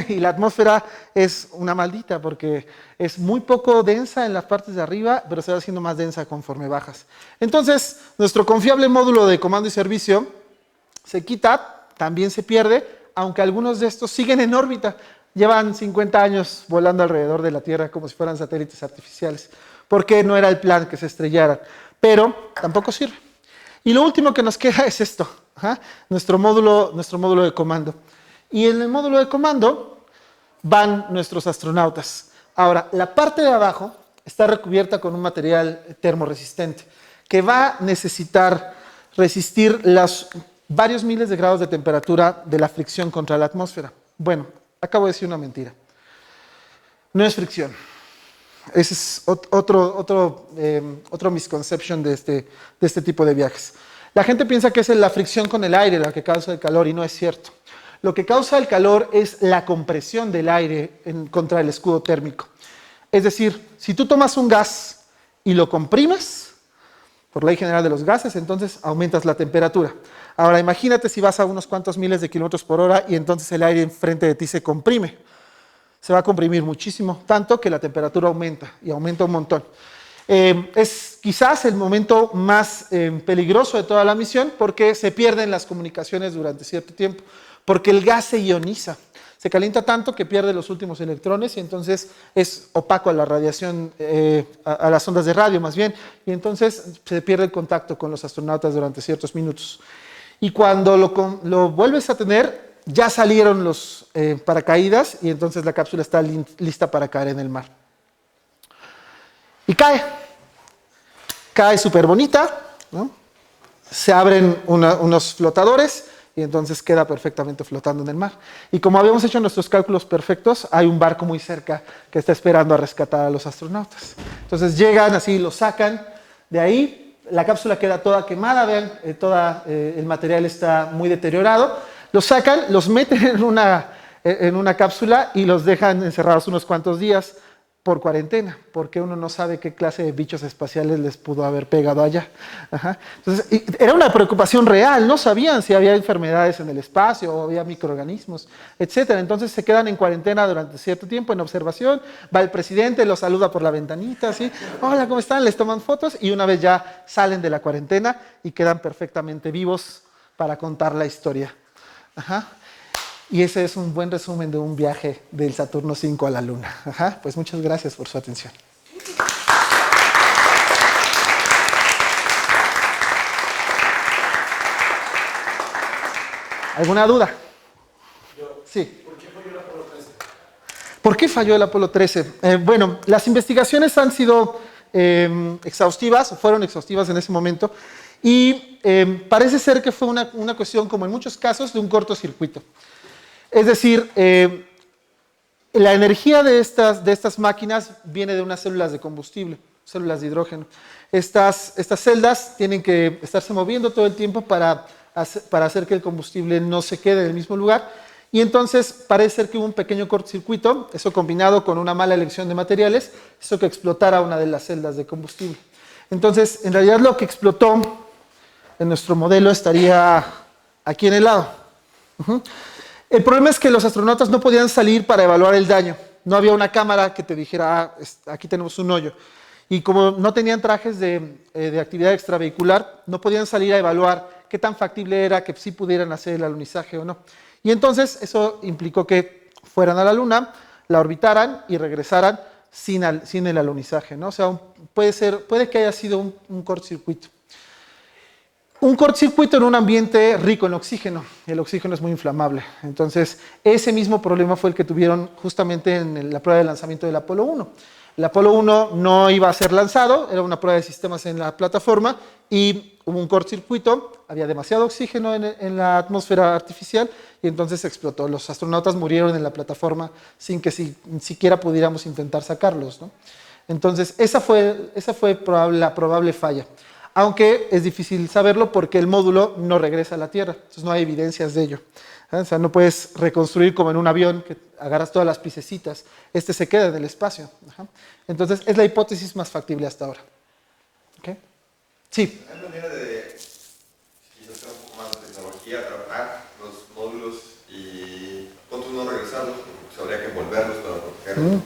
Y la atmósfera es una maldita porque es muy poco densa en las partes de arriba, pero se va haciendo más densa conforme bajas. Entonces, nuestro confiable módulo de comando y servicio se quita, también se pierde, aunque algunos de estos siguen en órbita. Llevan 50 años volando alrededor de la Tierra como si fueran satélites artificiales, porque no era el plan que se estrellaran, pero tampoco sirve. Y lo último que nos queda es esto. Nuestro módulo de comando. Y en el módulo de comando van nuestros astronautas. Ahora, la parte de abajo está recubierta con un material termorresistente que va a necesitar resistir los varios miles de grados de temperatura de la fricción contra la atmósfera. Bueno, acabo de decir una mentira. No es fricción. Ese es otro misconception de este tipo de viajes. La gente piensa que es la fricción con el aire la que causa el calor y no es cierto. Lo que causa el calor es la compresión del aire contra el escudo térmico. Es decir, si tú tomas un gas y lo comprimes, por ley general de los gases, entonces aumentas la temperatura. Ahora imagínate si vas a unos cuantos miles de kilómetros por hora y entonces el aire enfrente de ti se comprime. Se va a comprimir muchísimo, tanto que la temperatura aumenta y aumenta un montón. Es quizás el momento más peligroso de toda la misión porque se pierden las comunicaciones durante cierto tiempo, porque el gas se ioniza, se calienta tanto que pierde los últimos electrones y entonces es opaco a la radiación, a las ondas de radio más bien, y entonces se pierde el contacto con los astronautas durante ciertos minutos. Y cuando lo vuelves a tener, ya salieron los paracaídas y entonces la cápsula está lista para caer en el mar. Y cae súper bonita, ¿no? Se abren unos flotadores y entonces queda perfectamente flotando en el mar. Y como habíamos hecho nuestros cálculos perfectos, hay un barco muy cerca que está esperando a rescatar a los astronautas. Entonces llegan así, los sacan de ahí, la cápsula queda toda quemada, vean, el material está muy deteriorado, los sacan, los meten en una cápsula y los dejan encerrados unos cuantos días. por cuarentena, porque uno no sabe qué clase de bichos espaciales les pudo haber pegado allá. Ajá. Entonces, era una preocupación real, no sabían si había enfermedades en el espacio o había microorganismos, etcétera. Entonces se quedan en cuarentena durante cierto tiempo en observación, va el presidente, los saluda por la ventanita, así, hola, ¿cómo están? Les toman fotos y una vez ya salen de la cuarentena y quedan perfectamente vivos para contar la historia. Ajá. Y ese es un buen resumen de un viaje del Saturno 5 a la Luna. Ajá, pues muchas gracias por su atención. ¿Alguna duda? Sí. ¿Por qué falló el Apolo 13? ¿Por qué falló el Apolo 13? Bueno, las investigaciones han sido exhaustivas, o fueron exhaustivas en ese momento, y parece ser que fue una cuestión, como en muchos casos, de un cortocircuito. Es decir, la energía de estas máquinas viene de unas células de combustible, células de hidrógeno. Estas celdas tienen que estarse moviendo todo el tiempo para hacer que el combustible no se quede en el mismo lugar. Y entonces parece ser que hubo un pequeño cortocircuito, eso combinado con una mala elección de materiales, hizo que explotara una de las celdas de combustible. Entonces, en realidad lo que explotó en nuestro modelo estaría aquí en el lado. El problema es que los astronautas no podían salir para evaluar el daño. No había una cámara que te dijera, aquí tenemos un hoyo. Y como no tenían trajes de actividad extravehicular, no podían salir a evaluar qué tan factible era que sí pudieran hacer el alunizaje o no. Y entonces eso implicó que fueran a la Luna, la orbitaran y regresaran sin el alunizaje, ¿no? O sea, puede que haya sido un cortocircuito. Un cortocircuito en un ambiente rico en oxígeno. El oxígeno es muy inflamable. Entonces, ese mismo problema fue el que tuvieron justamente en la prueba de lanzamiento del Apolo 1. El Apolo 1 no iba a ser lanzado, era una prueba de sistemas en la plataforma y hubo un cortocircuito, había demasiado oxígeno en la atmósfera artificial y entonces explotó. Los astronautas murieron en la plataforma sin que siquiera pudiéramos intentar sacarlos, ¿no? Entonces, esa fue la probable falla. Aunque es difícil saberlo porque el módulo no regresa a la Tierra, entonces no hay evidencias de ello. O sea, no puedes reconstruir como en un avión que agarras todas las piececitas, se queda en el espacio. Ajá. Entonces es la hipótesis más factible hasta ahora. ¿Okay? Sí. ¿Hay manera de quizás hacer un poco más de tecnología, trabajar los módulos y puntos no regresarlos? Porque pues, habría que envolverlos para protegerlos.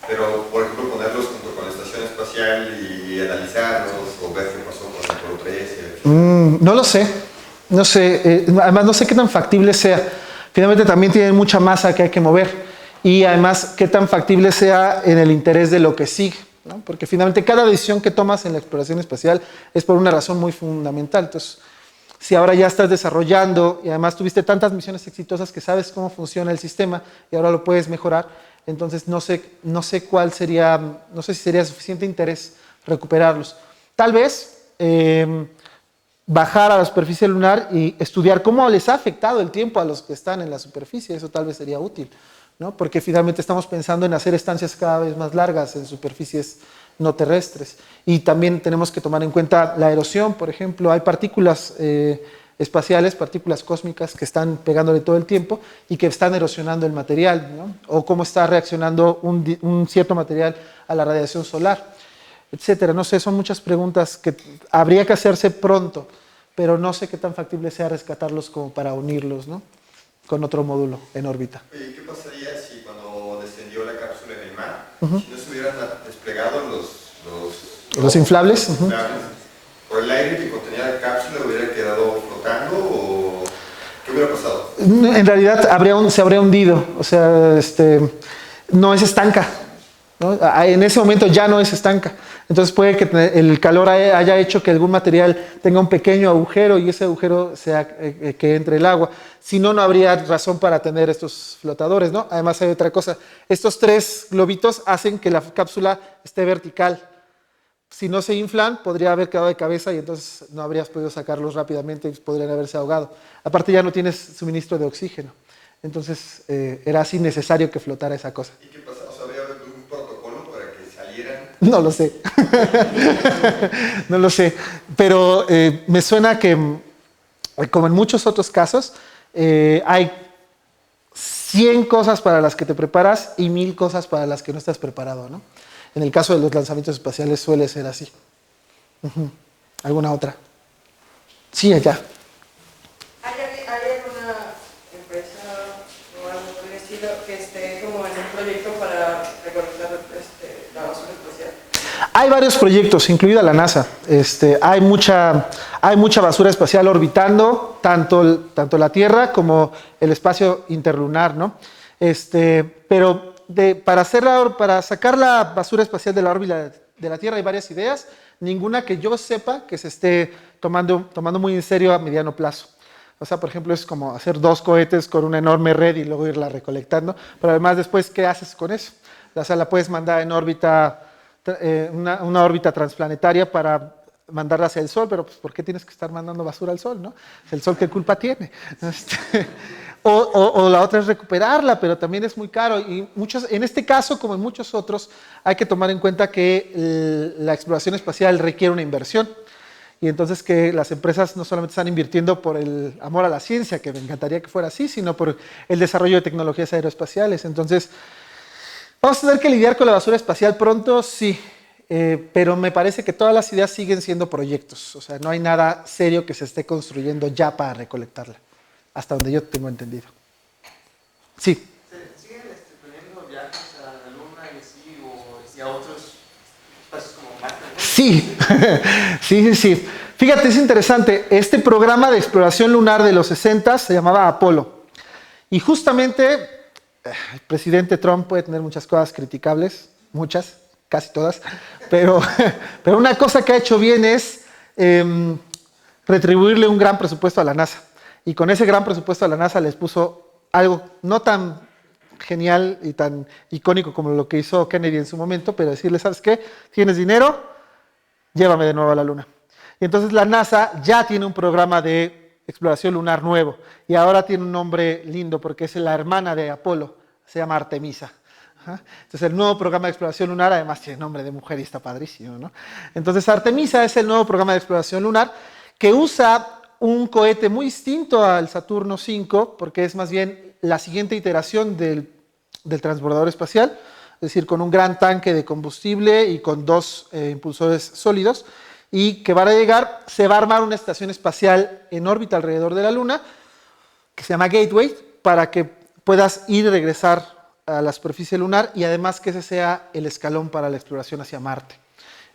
Pero, por ejemplo, ponerlos junto con la estación espacial y analizarlos o ver qué pasó con el Apolo 13. No lo sé. No sé. Además, no sé qué tan factible sea. Finalmente, también tienen mucha masa que hay que mover. Y además, qué tan factible sea en el interés de lo que sigue, ¿no? Porque finalmente, cada decisión que tomas en la exploración espacial es por una razón muy fundamental. Entonces, si ahora ya estás desarrollando y además tuviste tantas misiones exitosas que sabes cómo funciona el sistema y ahora lo puedes mejorar, entonces no sé cuál sería, no sé si sería suficiente interés recuperarlos. Tal vez bajar a la superficie lunar y estudiar cómo les ha afectado el tiempo a los que están en la superficie, eso tal vez sería útil, ¿no? Porque finalmente estamos pensando en hacer estancias cada vez más largas en superficies no terrestres. Y también tenemos que tomar en cuenta la erosión, por ejemplo, hay partículas espaciales, partículas cósmicas que están pegándole todo el tiempo y que están erosionando el material, ¿no? O cómo está reaccionando un cierto material a la radiación solar, etcétera. No sé, son muchas preguntas que habría que hacerse pronto, pero no sé qué tan factible sea rescatarlos como para unirlos, ¿no? Con otro módulo en órbita. Oye, ¿qué pasaría si cuando descendió la cápsula en el mar, si no se hubieran desplegado los inflables? ¿Por el aire que contenía la cápsula hubiera quedado flotando o qué hubiera pasado? En realidad se habría hundido, o sea, no es estanca, ¿no? En ese momento ya no es estanca. Entonces puede que el calor haya hecho que algún material tenga un pequeño agujero y ese agujero sea que entre el agua. Si no, no habría razón para tener estos flotadores, ¿no? Además hay otra cosa, estos 3 globitos hacen que la cápsula esté vertical. Si no se inflan, podría haber quedado de cabeza y entonces no habrías podido sacarlos rápidamente y podrían haberse ahogado. Aparte ya no tienes suministro de oxígeno. Entonces era así necesario que flotara esa cosa. ¿Y qué pasaba? ¿Habría algún protocolo para que salieran? No lo sé. No lo sé. Pero me suena que, como en muchos otros casos, hay 100 cosas para las que te preparas y 1000 cosas para las que no estás preparado, ¿no? En el caso de los lanzamientos espaciales suele ser así. ¿Alguna otra? Sí, allá. ¿Hay alguna empresa o algo por el estilo que esté como en un proyecto para recolectar la basura espacial? Hay varios proyectos, incluida la NASA. Hay mucha basura espacial orbitando, tanto la Tierra como el espacio interlunar, ¿no? Pero para sacar la basura espacial de la órbita de la Tierra hay varias ideas, ninguna que yo sepa que se esté tomando muy en serio a mediano plazo. O sea, por ejemplo, es como hacer 2 cohetes con una enorme red y luego irla recolectando, pero además después, ¿qué haces con eso? O sea, la puedes mandar en órbita, una órbita transplanetaria para mandarla hacia el Sol, pero pues, ¿por qué tienes que estar mandando basura al Sol, no? ¿El Sol qué culpa tiene? O la otra es recuperarla, pero también es muy caro. Y en este caso, como en muchos otros, hay que tomar en cuenta que la exploración espacial requiere una inversión. Y entonces que las empresas no solamente están invirtiendo por el amor a la ciencia, que me encantaría que fuera así, sino por el desarrollo de tecnologías aeroespaciales. Entonces, ¿vamos a tener que lidiar con la basura espacial pronto? Sí. Pero me parece que todas las ideas siguen siendo proyectos. O sea, no hay nada serio que se esté construyendo ya para recolectarla. Hasta donde yo tengo entendido. Sí. ¿Se siguen planeando viajes a la Luna y así, o a otros espacios como Marte, ¿no? Sí, sí. Fíjate, es interesante. Este programa de exploración lunar de los 60 se llamaba Apolo. Y justamente, el presidente Trump puede tener muchas cosas criticables, muchas, casi todas, pero una cosa que ha hecho bien es retribuirle un gran presupuesto a la NASA. Y con ese gran presupuesto a la NASA les puso algo no tan genial y tan icónico como lo que hizo Kennedy en su momento, pero decirle, ¿sabes qué? ¿Tienes dinero? Llévame de nuevo a la Luna. Y entonces la NASA ya tiene un programa de exploración lunar nuevo. Y ahora tiene un nombre lindo porque es la hermana de Apolo, se llama Artemisa. Entonces el nuevo programa de exploración lunar además tiene nombre de mujer y está padrísimo, ¿no? Entonces Artemisa es el nuevo programa de exploración lunar que usa un cohete muy distinto al Saturno V, porque es más bien la siguiente iteración del transbordador espacial, es decir, con un gran tanque de combustible y con 2 impulsores sólidos, y que van a llegar, se va a armar una estación espacial en órbita alrededor de la Luna, que se llama Gateway, para que puedas ir y regresar a la superficie lunar, y además que ese sea el escalón para la exploración hacia Marte.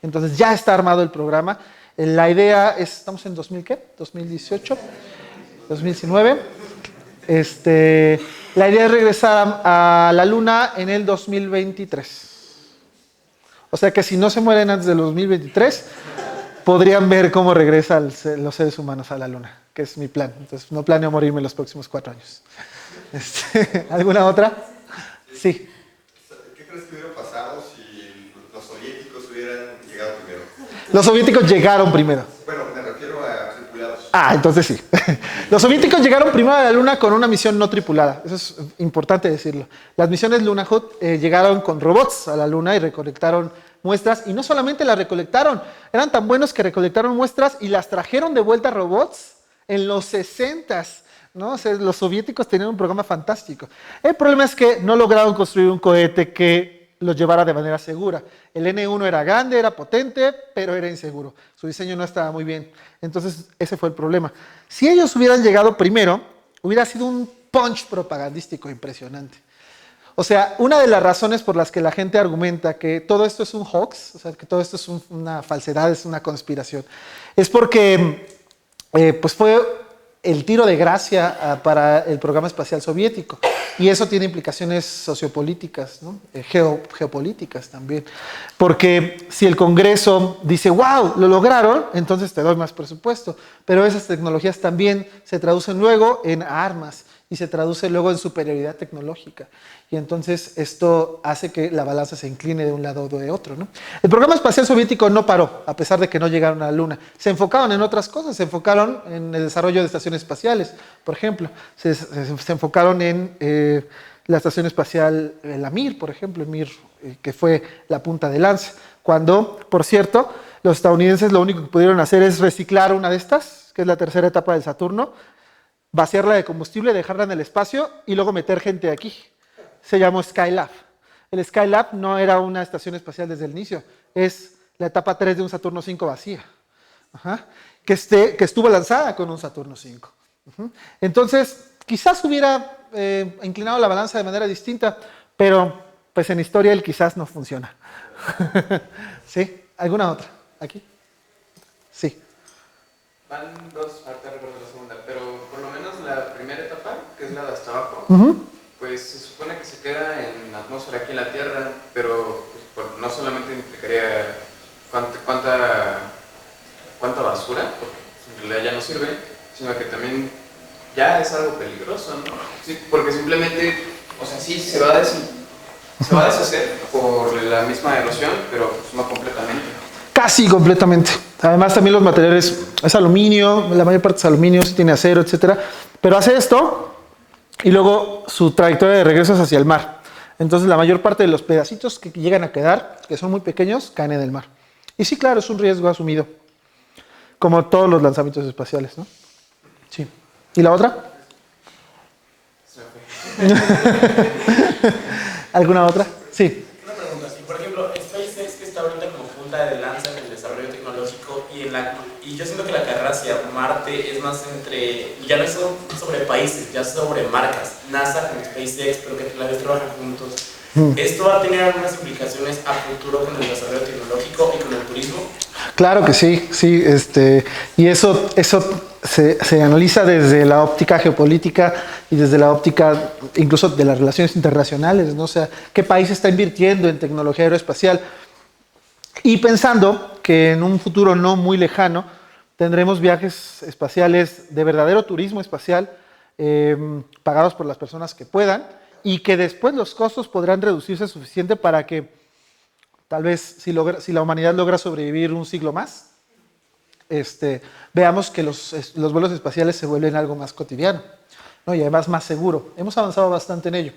Entonces ya está armado el programa. La idea es, ¿estamos en 2000 qué? 2018, 2019. La idea es regresar a la Luna en el 2023. O sea que si no se mueren antes del 2023, podrían ver cómo regresan los seres humanos a la Luna, que es mi plan. Entonces no planeo morirme los próximos 4 años. ¿Alguna otra? Sí. ¿Qué crees que hubiera pasado si los soviéticos hubieran llegado primero? Los soviéticos llegaron primero. Bueno, me refiero a tripulados. Entonces sí. Los soviéticos llegaron primero a la Luna con una misión no tripulada. Eso es importante decirlo. Las misiones Lunokhod llegaron con robots a la Luna y recolectaron muestras. Y no solamente las recolectaron, eran tan buenos que recolectaron muestras y las trajeron de vuelta a robots en los 60s. ¿No? O sea, los soviéticos tenían un programa fantástico. El problema es que no lograron construir un cohete que los llevara de manera segura. El N-1 era grande, era potente, pero era inseguro. Su diseño no estaba muy bien. Entonces, ese fue el problema. Si ellos hubieran llegado primero, hubiera sido un punch propagandístico impresionante. O sea, una de las razones por las que la gente argumenta que todo esto es un hoax, o sea, que todo esto es una falsedad, es una conspiración, es porque pues fue el tiro de gracia para el programa espacial soviético. Y eso tiene implicaciones sociopolíticas, ¿no? Geopolíticas también. Porque si el Congreso dice, wow, lo lograron, entonces te doy más presupuesto. Pero esas tecnologías también se traducen luego en armas y se traduce luego en superioridad tecnológica. Y entonces esto hace que la balanza se incline de un lado o de otro, ¿no? El programa espacial soviético no paró, a pesar de que no llegaron a la Luna. Se enfocaron en otras cosas, se enfocaron en el desarrollo de estaciones espaciales, por ejemplo. Se enfocaron en la estación espacial, la Mir, por ejemplo, Mir, que fue la punta de lanza. Cuando, por cierto, los estadounidenses lo único que pudieron hacer es reciclar una de estas, que es la tercera etapa del Saturno, vaciarla de combustible, dejarla en el espacio y luego meter gente aquí. Se llamó Skylab. El Skylab no era una estación espacial desde el inicio, es la etapa 3 de un Saturno V vacía, ajá, que estuvo lanzada con un Saturno V. Entonces, quizás hubiera inclinado la balanza de manera distinta, pero pues en historia el quizás no funciona. ¿Sí? ¿Alguna otra? ¿Aquí? Sí. Van dos, ahorita recuerdo la segunda, pero por lo menos la primera etapa, que es la de hasta abajo, pues se supone que se queda en la atmósfera aquí en la Tierra, pero pues, no solamente implicaría cuánta basura, porque en realidad ya no sirve, sino que también ya es algo peligroso, ¿no? Sí, porque simplemente, o sea, sí se va a deshacer por la misma erosión, pero pues, no completamente. Casi completamente. Además también los materiales, es aluminio, la mayor parte es aluminio, sí tiene acero, etcétera, pero hace esto y luego su trayectoria de regreso es hacia el mar. Entonces la mayor parte de los pedacitos que llegan a quedar, que son muy pequeños, caen en el mar. Y sí, claro, es un riesgo asumido, como todos los lanzamientos espaciales, ¿no? Sí. ¿Y la otra? ¿Alguna otra? Sí. Una pregunta, si por ejemplo SpaceX que está ahorita como punta de lanza en el desarrollo tecnológico y yo siento que la carrera hacia Marte es más ya no es sobre países, ya es sobre marcas, NASA con SpaceX, pero que las dos trabajan juntos. ¿Esto va a tener algunas implicaciones a futuro con el desarrollo tecnológico y con el turismo? Claro que sí, sí, y eso se analiza desde la óptica geopolítica y desde la óptica incluso de las relaciones internacionales, ¿no? O sea, qué país está invirtiendo en tecnología aeroespacial y pensando que en un futuro no muy lejano tendremos viajes espaciales de verdadero turismo espacial pagados por las personas que puedan y que después los costos podrán reducirse suficiente para que tal vez si la humanidad logra sobrevivir un siglo más, veamos que los vuelos espaciales se vuelven algo más cotidiano, ¿no? Y además más seguro. Hemos avanzado bastante en ello.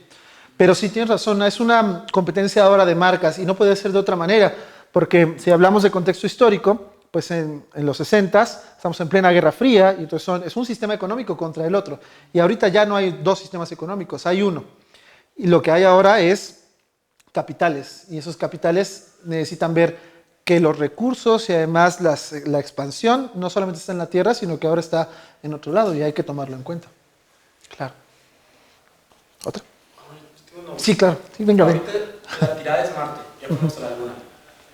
Pero sí tienes razón, es una competencia ahora de marcas y no puede ser de otra manera, porque si hablamos de contexto histórico, pues en los 60s estamos en plena Guerra Fría y entonces es un sistema económico contra el otro. Y ahorita ya no hay dos sistemas económicos, hay uno. Y lo que hay ahora es capitales, y esos capitales necesitan ver que los recursos y además la expansión no solamente está en la Tierra, sino que ahora está en otro lado y hay que tomarlo en cuenta. Claro. ¿Otra? Sí, claro. Sí, venga, ven. Ahorita la tirada es Marte, ya fuimos a la Luna,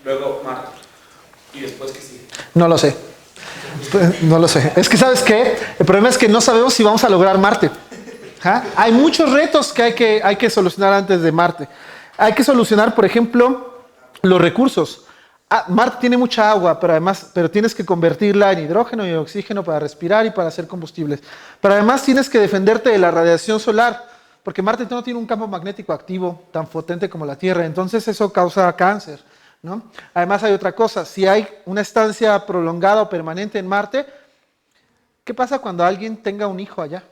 luego Marte, y después ¿qué sigue? No lo sé. No lo sé. Es que, ¿sabes qué? El problema es que no sabemos si vamos a lograr Marte. ¿Ah? Hay muchos retos que hay que solucionar antes de Marte. Hay que solucionar, por ejemplo, los recursos. Marte tiene mucha agua, pero tienes que convertirla en hidrógeno y oxígeno para respirar y para hacer combustibles. Pero además tienes que defenderte de la radiación solar, porque Marte no tiene un campo magnético activo tan potente como la Tierra, entonces eso causa cáncer, ¿no? Además hay otra cosa, si hay una estancia prolongada o permanente en Marte, ¿qué pasa cuando alguien tenga un hijo allá?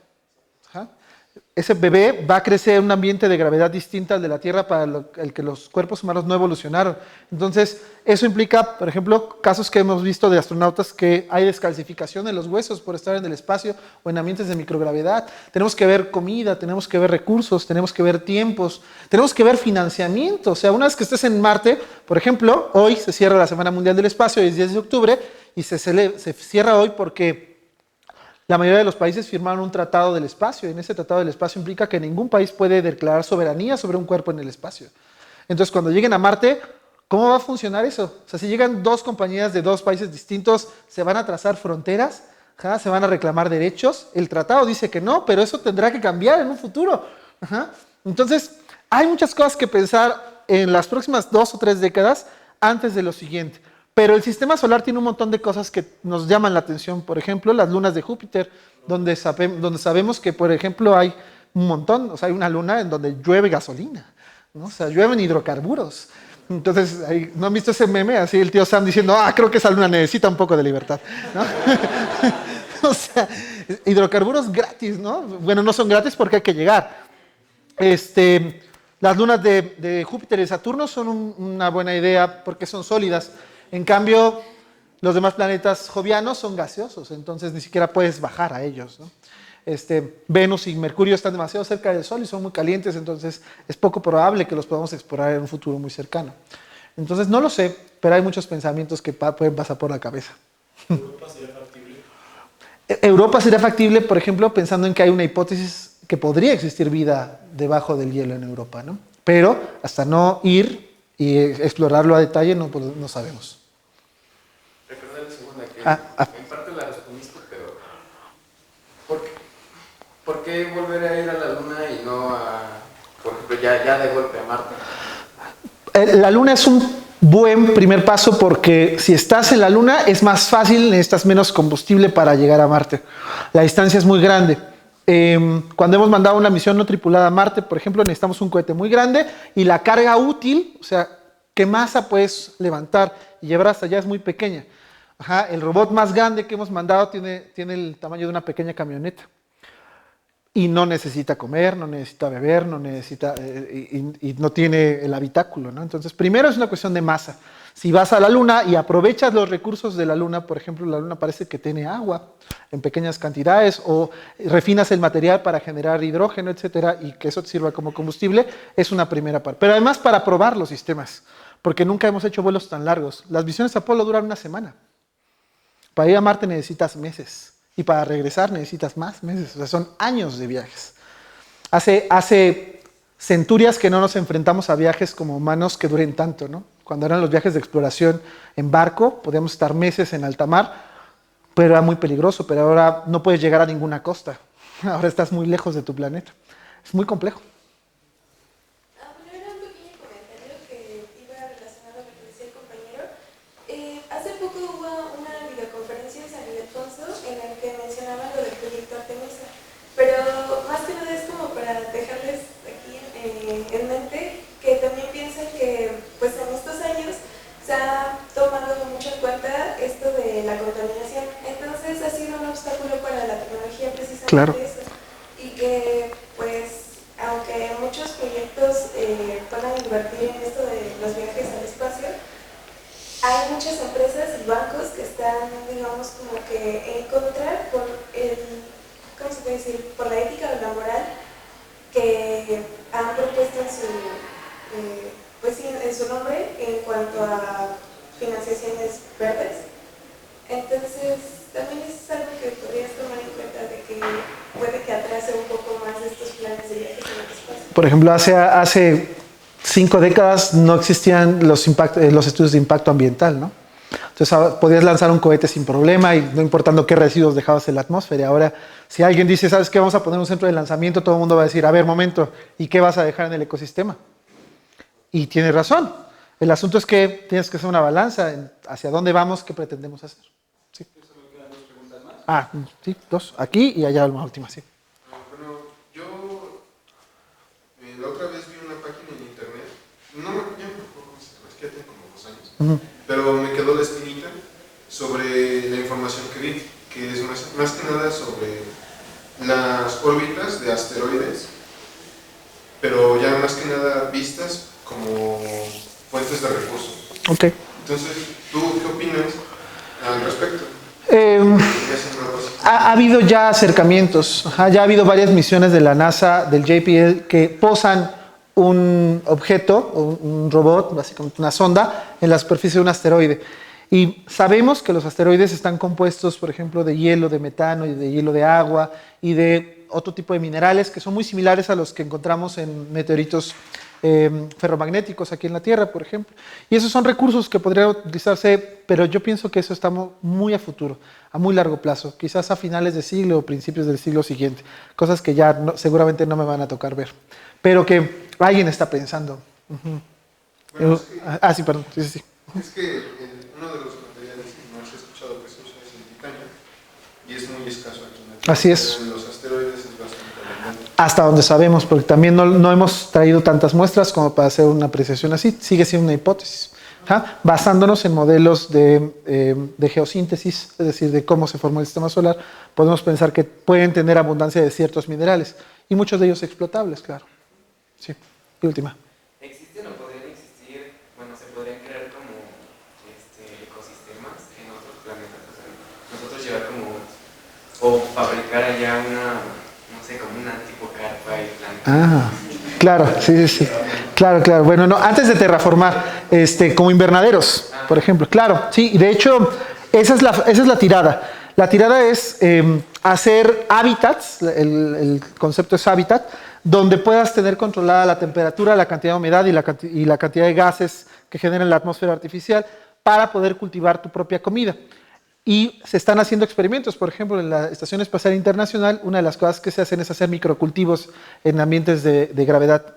¿Ah? Ese bebé va a crecer en un ambiente de gravedad distinta al de la Tierra para el que los cuerpos humanos no evolucionaron. Entonces, eso implica, por ejemplo, casos que hemos visto de astronautas que hay descalcificación en los huesos por estar en el espacio o en ambientes de microgravedad. Tenemos que ver comida, tenemos que ver recursos, tenemos que ver tiempos, tenemos que ver financiamiento. O sea, una vez que estés en Marte, por ejemplo, hoy se cierra la Semana Mundial del Espacio, es 10 de octubre, y se cierra hoy porque la mayoría de los países firmaron un tratado del espacio, y en ese tratado del espacio implica que ningún país puede declarar soberanía sobre un cuerpo en el espacio. Entonces, cuando lleguen a Marte, ¿cómo va a funcionar eso? O sea, si llegan dos compañías de dos países distintos, ¿se van a trazar fronteras? ¿Ja? ¿Se van a reclamar derechos? El tratado dice que no, pero eso tendrá que cambiar en un futuro. Ajá. Entonces, hay muchas cosas que pensar en las próximas 2 o 3 décadas antes de lo siguiente. Pero el sistema solar tiene un montón de cosas que nos llaman la atención. Por ejemplo, las lunas de Júpiter, donde sabemos que, por ejemplo, hay un montón, o sea, hay una luna en donde llueve gasolina, ¿no? O sea, llueven hidrocarburos. Entonces, ¿no han visto ese meme? Así el tío Sam diciendo, creo que esa luna necesita un poco de libertad, ¿no? O sea, hidrocarburos gratis, ¿no? Bueno, no son gratis porque hay que llegar. Las lunas de Júpiter y Saturno son una buena idea porque son sólidas. En cambio, los demás planetas jovianos son gaseosos, entonces ni siquiera puedes bajar a ellos, ¿no? Venus y Mercurio están demasiado cerca del Sol y son muy calientes, entonces es poco probable que los podamos explorar en un futuro muy cercano. Entonces no lo sé, pero hay muchos pensamientos que pueden pasar por la cabeza. ¿Europa sería factible? Europa sería factible, por ejemplo, pensando en que hay una hipótesis que podría existir vida debajo del hielo en Europa, ¿no? Pero hasta no ir y explorarlo a detalle no sabemos. Recordar la segunda, que en parte la respondiste, pero ¿por qué volver a ir a la Luna y no por ejemplo, ya de golpe a Marte? La Luna es un buen primer paso porque si estás en la Luna es más fácil, necesitas menos combustible para llegar a Marte. La distancia es muy grande. Cuando hemos mandado una misión no tripulada a Marte, por ejemplo, necesitamos un cohete muy grande y la carga útil, o sea, qué masa puedes levantar y llevar hasta allá es muy pequeña. El robot más grande que hemos mandado tiene el tamaño de una pequeña camioneta. Y no necesita comer, no necesita beber, no necesita, y no tiene el habitáculo, ¿no? Entonces, primero es una cuestión de masa. Si vas a la Luna y aprovechas los recursos de la Luna, por ejemplo, la Luna parece que tiene agua en pequeñas cantidades, o refinas el material para generar hidrógeno, etcétera, y que eso te sirva como combustible, es una primera parte. Pero además para probar los sistemas, porque nunca hemos hecho vuelos tan largos. Las misiones Apolo duran una semana. Para ir a Marte necesitas meses. Y para regresar necesitas más meses, o sea, son años de viajes. Hace centurias que no nos enfrentamos a viajes como humanos que duren tanto, ¿no? Cuando eran los viajes de exploración en barco, podíamos estar meses en alta mar, pero era muy peligroso, pero ahora no puedes llegar a ninguna costa. Ahora estás muy lejos de tu planeta. Es muy complejo. Bueno, era un pequeño comentario que iba relacionado a lo que decía el compañero. Hace poco hubo una videoconferencia de San Ildefonso en la que mencionaban lo del proyecto Artemisa, pero más que nada es como para dejarles aquí en mente que también piensen que pues en estos años se ha tomado mucho en cuenta esto de la contaminación, entonces ha sido un obstáculo para la tecnología precisamente. Claro. Eso, y que pues aunque muchos proyectos puedan invertir en esto de los viajes al espacio, hay muchas empresas y bancos que están, digamos, como que en contra por ¿cómo se puede decir? Por la ética o la moral que han propuesto en su nombre en cuanto a financiaciones verdes. Entonces, también es algo que podrías tomar en cuenta de que puede que atrase un poco más estos planes de viajes en el espacio. Por ejemplo, hace 5 décadas no existían los estudios de impacto ambiental, ¿no? Entonces podías lanzar un cohete sin problema y no importando qué residuos dejabas en la atmósfera. Ahora, si alguien dice, ¿sabes qué? Vamos a poner un centro de lanzamiento, todo el mundo va a decir, a ver, momento, ¿y qué vas a dejar en el ecosistema? Y tiene razón. El asunto es que tienes que hacer una balanza hacia dónde vamos, qué pretendemos hacer. ¿Sí? ¿Solo quedan 2 preguntas más? Sí, 2. Aquí y allá la última, sí. Bueno, yo la otra vez vi una página en internet, no me acuerdo cómo se llama, es que ya tengo como 2 años, pero me quedó la espinita sobre la información que vi, que es más que nada sobre las órbitas de asteroides, pero ya más que nada vistas como fuentes de recursos. Ok. Entonces, ¿tú qué opinas al respecto? Ha habido ya acercamientos, ya ha habido varias misiones de la NASA, del JPL, que posan un objeto, un robot, básicamente una sonda, en la superficie de un asteroide. Y sabemos que los asteroides están compuestos, por ejemplo, de hielo, de metano y de hielo de agua y de otro tipo de minerales que son muy similares a los que encontramos en meteoritos ferromagnéticos aquí en la Tierra, por ejemplo. Y esos son recursos que podrían utilizarse, pero yo pienso que eso está muy a futuro, a muy largo plazo, quizás a finales de siglo o principios del siglo siguiente, cosas que ya seguramente no me van a tocar ver, pero que alguien está pensando. Bueno, Sí, perdón. Sí. Es que uno de los materiales que más he escuchado que se usa es el titanio y es muy escaso aquí en la Tierra. Así es. En los asteroides es bastante abundante. Hasta donde sabemos, porque también no hemos traído tantas muestras como para hacer una apreciación así. Sigue siendo una hipótesis. Basándonos en modelos de geosíntesis, es decir, de cómo se formó el sistema solar, podemos pensar que pueden tener abundancia de ciertos minerales y muchos de ellos explotables, claro. Sí. Y última. ¿Existen o podrían existir, bueno, se podrían crear como ecosistemas en otros planetas? O sea, nosotros llevar como, o fabricar allá una, no sé, como una tipo carpa y planta. Ah, claro, sí. Claro. Bueno, no, antes de terraformar, como invernaderos, por ejemplo. Claro, sí, y de hecho, esa es la tirada. La tirada es hacer hábitats, el concepto es hábitat, donde puedas tener controlada la temperatura, la cantidad de humedad y la cantidad de gases que generan la atmósfera artificial para poder cultivar tu propia comida. Y se están haciendo experimentos, por ejemplo, en la Estación Espacial Internacional, una de las cosas que se hacen es hacer microcultivos en ambientes de gravedad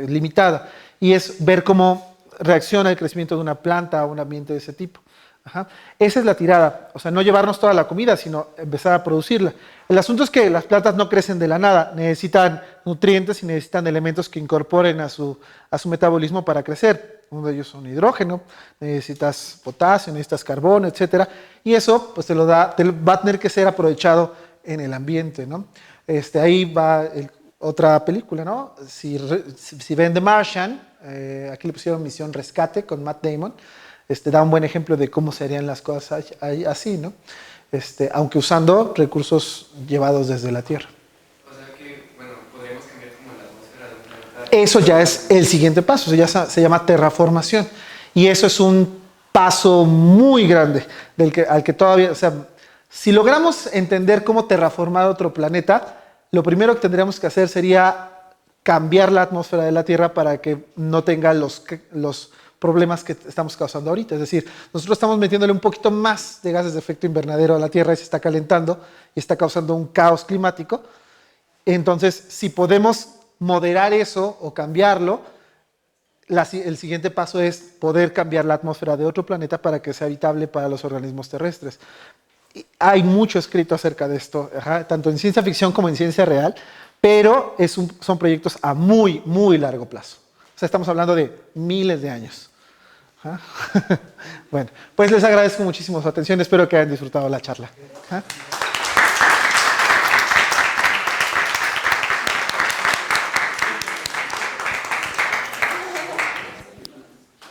limitada, y es ver cómo reacciona el crecimiento de una planta a un ambiente de ese tipo. Ajá. Esa es la tirada, o sea, no llevarnos toda la comida, sino empezar a producirla. El asunto es que las plantas no crecen de la nada, necesitan nutrientes y necesitan elementos que incorporen a su metabolismo para crecer. Uno de ellos son hidrógeno, necesitas potasio, necesitas carbono, etc. Y eso pues te va a tener que ser aprovechado en el ambiente, ¿no? Ahí va otra película, ¿no? Si ven The Martian, aquí le pusieron Misión Rescate con Matt Damon. Da un buen ejemplo de cómo se harían las cosas así, ¿no? Aunque usando recursos llevados desde la Tierra. O sea que, bueno, podríamos cambiar como la atmósfera de un planeta. Eso ya es el siguiente paso, se llama terraformación. Y eso es un paso muy grande al que todavía, o sea, si logramos entender cómo terraformar otro planeta, lo primero que tendríamos que hacer sería cambiar la atmósfera de la Tierra para que no tenga los problemas que estamos causando ahorita. Es decir, nosotros estamos metiéndole un poquito más de gases de efecto invernadero a la Tierra y se está calentando y está causando un caos climático. Entonces, si podemos moderar eso o cambiarlo, el siguiente paso es poder cambiar la atmósfera de otro planeta para que sea habitable para los organismos terrestres. Y hay mucho escrito acerca de esto, tanto en ciencia ficción como en ciencia real, pero son proyectos a muy, muy largo plazo. O sea, estamos hablando de miles de años. Bueno, pues les agradezco muchísimo su atención. Espero que hayan disfrutado la charla.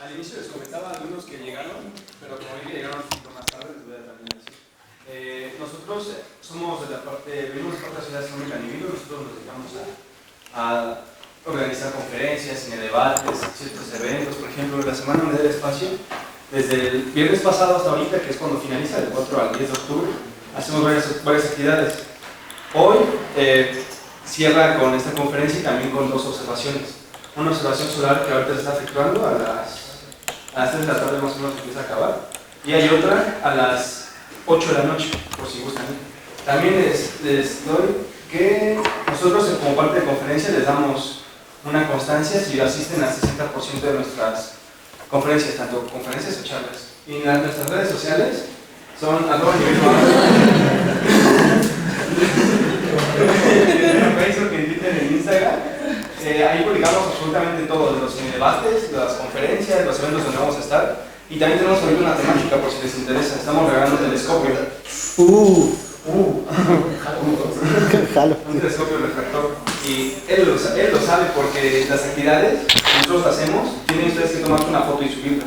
Al inicio les comentaba a algunos que llegaron, pero como vi que llegaron un poquito más tarde, les voy a también decir. Nosotros somos de la parte, venimos de la Ciudad Astronómica Nibiru. Nosotros nos dedicamos a organizar conferencias, cine debates, ciertos eventos. Por ejemplo, la Semana Mundial del Espacio, desde el viernes pasado hasta ahorita, que es cuando finaliza, del 4 al 10 de octubre, hacemos varias actividades. Hoy cierra con esta conferencia y también con 2 observaciones. Una observación solar que ahorita se está efectuando a las 3 de la tarde más o menos empieza a acabar, y hay otra a las 8 de la noche, por si gustan. También les doy que nosotros como parte de conferencia les damos una constancia si asisten al 60% de nuestras conferencias, tanto conferencias o charlas. Y nuestras redes sociales son en Facebook, en Twitter, en Instagram. Ahí publicamos absolutamente todo, de los debates, de las conferencias, los eventos donde vamos a estar. Y también tenemos ahorita una temática por si les interesa. Estamos regalando un telescopio. Jalo. Un telescopio refractor. Y él lo sabe porque las actividades que nosotros hacemos, tienen ustedes que tomar una foto y subirla.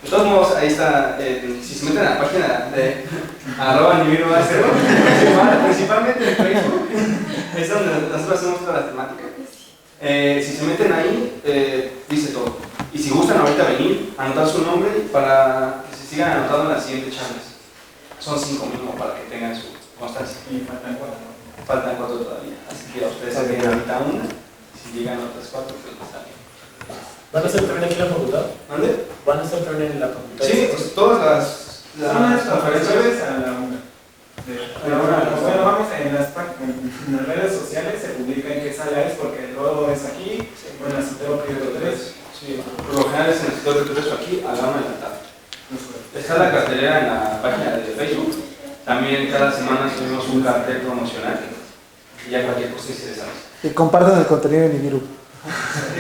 De todos modos, ahí está, si se meten a la página de @nibiru, principalmente en Facebook, es donde nosotros hacemos todas las temáticas. Si se meten ahí, dice todo. Y si gustan ahorita venir, anotar su nombre para que se sigan anotando en las siguientes charlas. Son 5 mínimo para que tengan su constancia. Y faltan 4. Faltan 4 todavía. Así que a ustedes se vienen ahorita una. Si llegan otras 4, pues está bien. ¿Van a hacer también aquí en la facultad? ¿Dónde? ¿Van a hacer también en la facultad? Sí, pues todas las conferencias a la una. Bueno, vamos en las redes sociales, se publica en qué sala es, porque luego es aquí, o en la Santiago Prieto 3. Sí, por lo general es en el Santiago Prieto 3 aquí, a la 1 de la tarde. Está la cartelera en la página de Facebook. También cada semana subimos un cartel promocional. Y ya cualquier cosa que se les haga. Y compartan el contenido de Nibiru.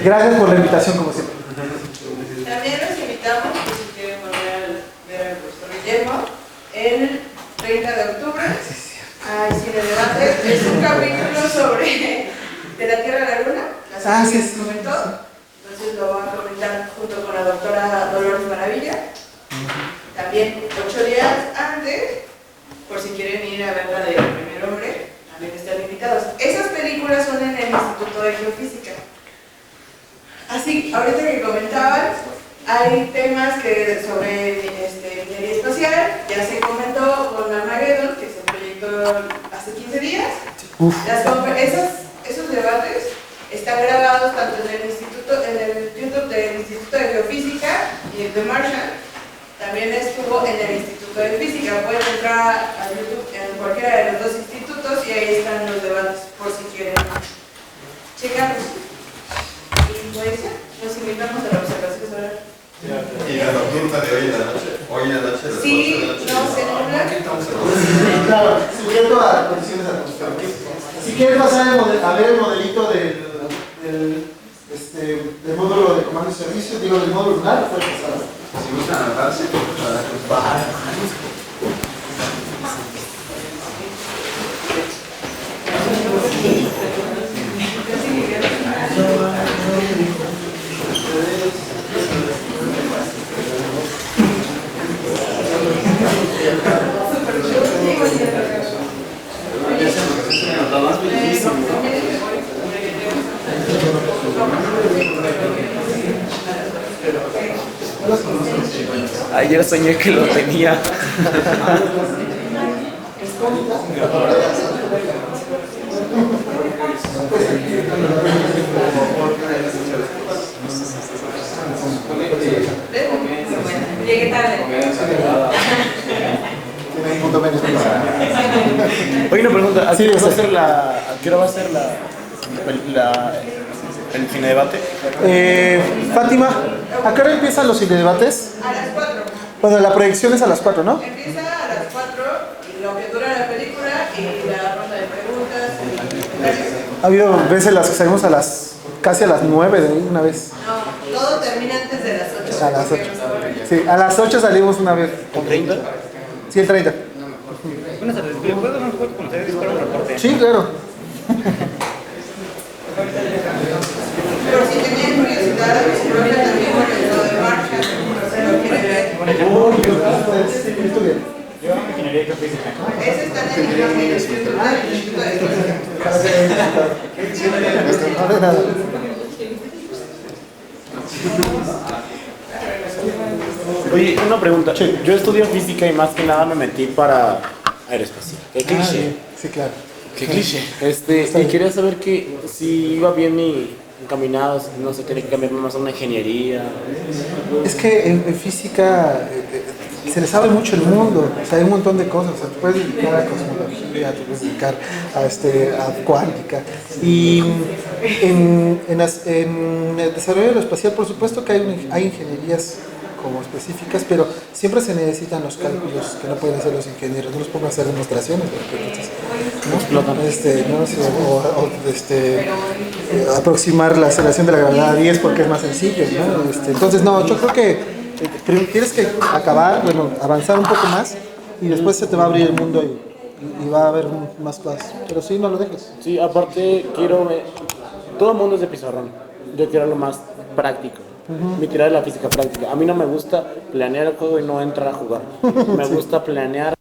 Gracias por la invitación, como siempre. También los invitamos, pues, si quieren volver a ver al profesor Guillermo, el 30 de octubre, hay cine debate. Es un capítulo sobre de la Tierra a la Luna, la serie que se comentó. Entonces lo va a comentar junto con la doctora Dolores Maravilla. También 8 días antes, por si quieren ir a ver la del primer hombre, también están invitados. Esas películas son en el Instituto de Geofísica. Así, ahorita que comentaban, hay temas sobre ingeniería espacial, ya se comentó con Armageddon, que se proyectó hace 15 días. Esos debates están grabados tanto en el YouTube del Instituto de Geofísica y el de Marshall. También estuvo en el Instituto de Física. Pueden entrar a YouTube en cualquiera de los dos institutos y ahí están los debates, por si quieren checarlos. Y pues nos invitamos a la observación solar. Y la nocturna de hoy en la noche. Hoy en la noche, a las 8 Sí, de la noche. no se nubla. Claro, sujeto a condiciones atmosféricas. Si quieres pasar a ver el modelito del módulo de comando y servicio, digo del módulo lunar, puedes pasar. Si gustan anotarse, ayer soñé que lo tenía. Llegué tarde. Oye, una pregunta, ¿a Sí, qué hora o va a sea. ser ¿a qué hora va a ser el cine debate? Fátima, ¿a qué hora empiezan los cinedebates? A las 4. Bueno, la proyección es a las 4, ¿no? Empieza a las 4 y lo que dura la película y la ronda de preguntas y comentarios. Ha habido veces en las que salimos casi a las 9 de una vez. No, todo termina antes de las 8. A las 8. Sí, a las 8 salimos una vez. ¿Con 30? Sí, el 30. Buenas tardes, ¿le puedo dar un juego con ustedes para un reporte? Sí, claro. Pero si tenían curiosidad, explora también con lo de Marshall, si lo quieren ver. Yo hago ingeniería geofísica. Ese está en el Instituto de Física. No de nada. Oye, una pregunta. Yo estudio física y más que nada me metí para aeroespacial. Qué cliché. Sí, claro. Qué cliché. Y quería saber que si iba bien mi encaminado, si no se tiene que cambiar más a una ingeniería. Es que en física se les abre mucho el mundo, o sea, hay un montón de cosas, o sea, te puedes dedicar a cosmología, te puedes dedicar a cuántica, y en el desarrollo de lo espacial, por supuesto que hay ingenierías como específicas, pero siempre se necesitan los cálculos que no pueden hacer los ingenieros, no los pongan a hacer demostraciones, porque entonces, aproximar la aceleración de la gravedad a 10 porque es más sencillo, ¿no? Entonces, no, yo creo que tienes que avanzar un poco más y después se te va a abrir el mundo y va a haber más clases, pero sí, no lo dejes. Sí, aparte todo el mundo es de pizarrón, yo quiero algo más práctico. Mi tirada es la física práctica. A mí no me gusta planear el juego y no entrar a jugar. Me gusta planear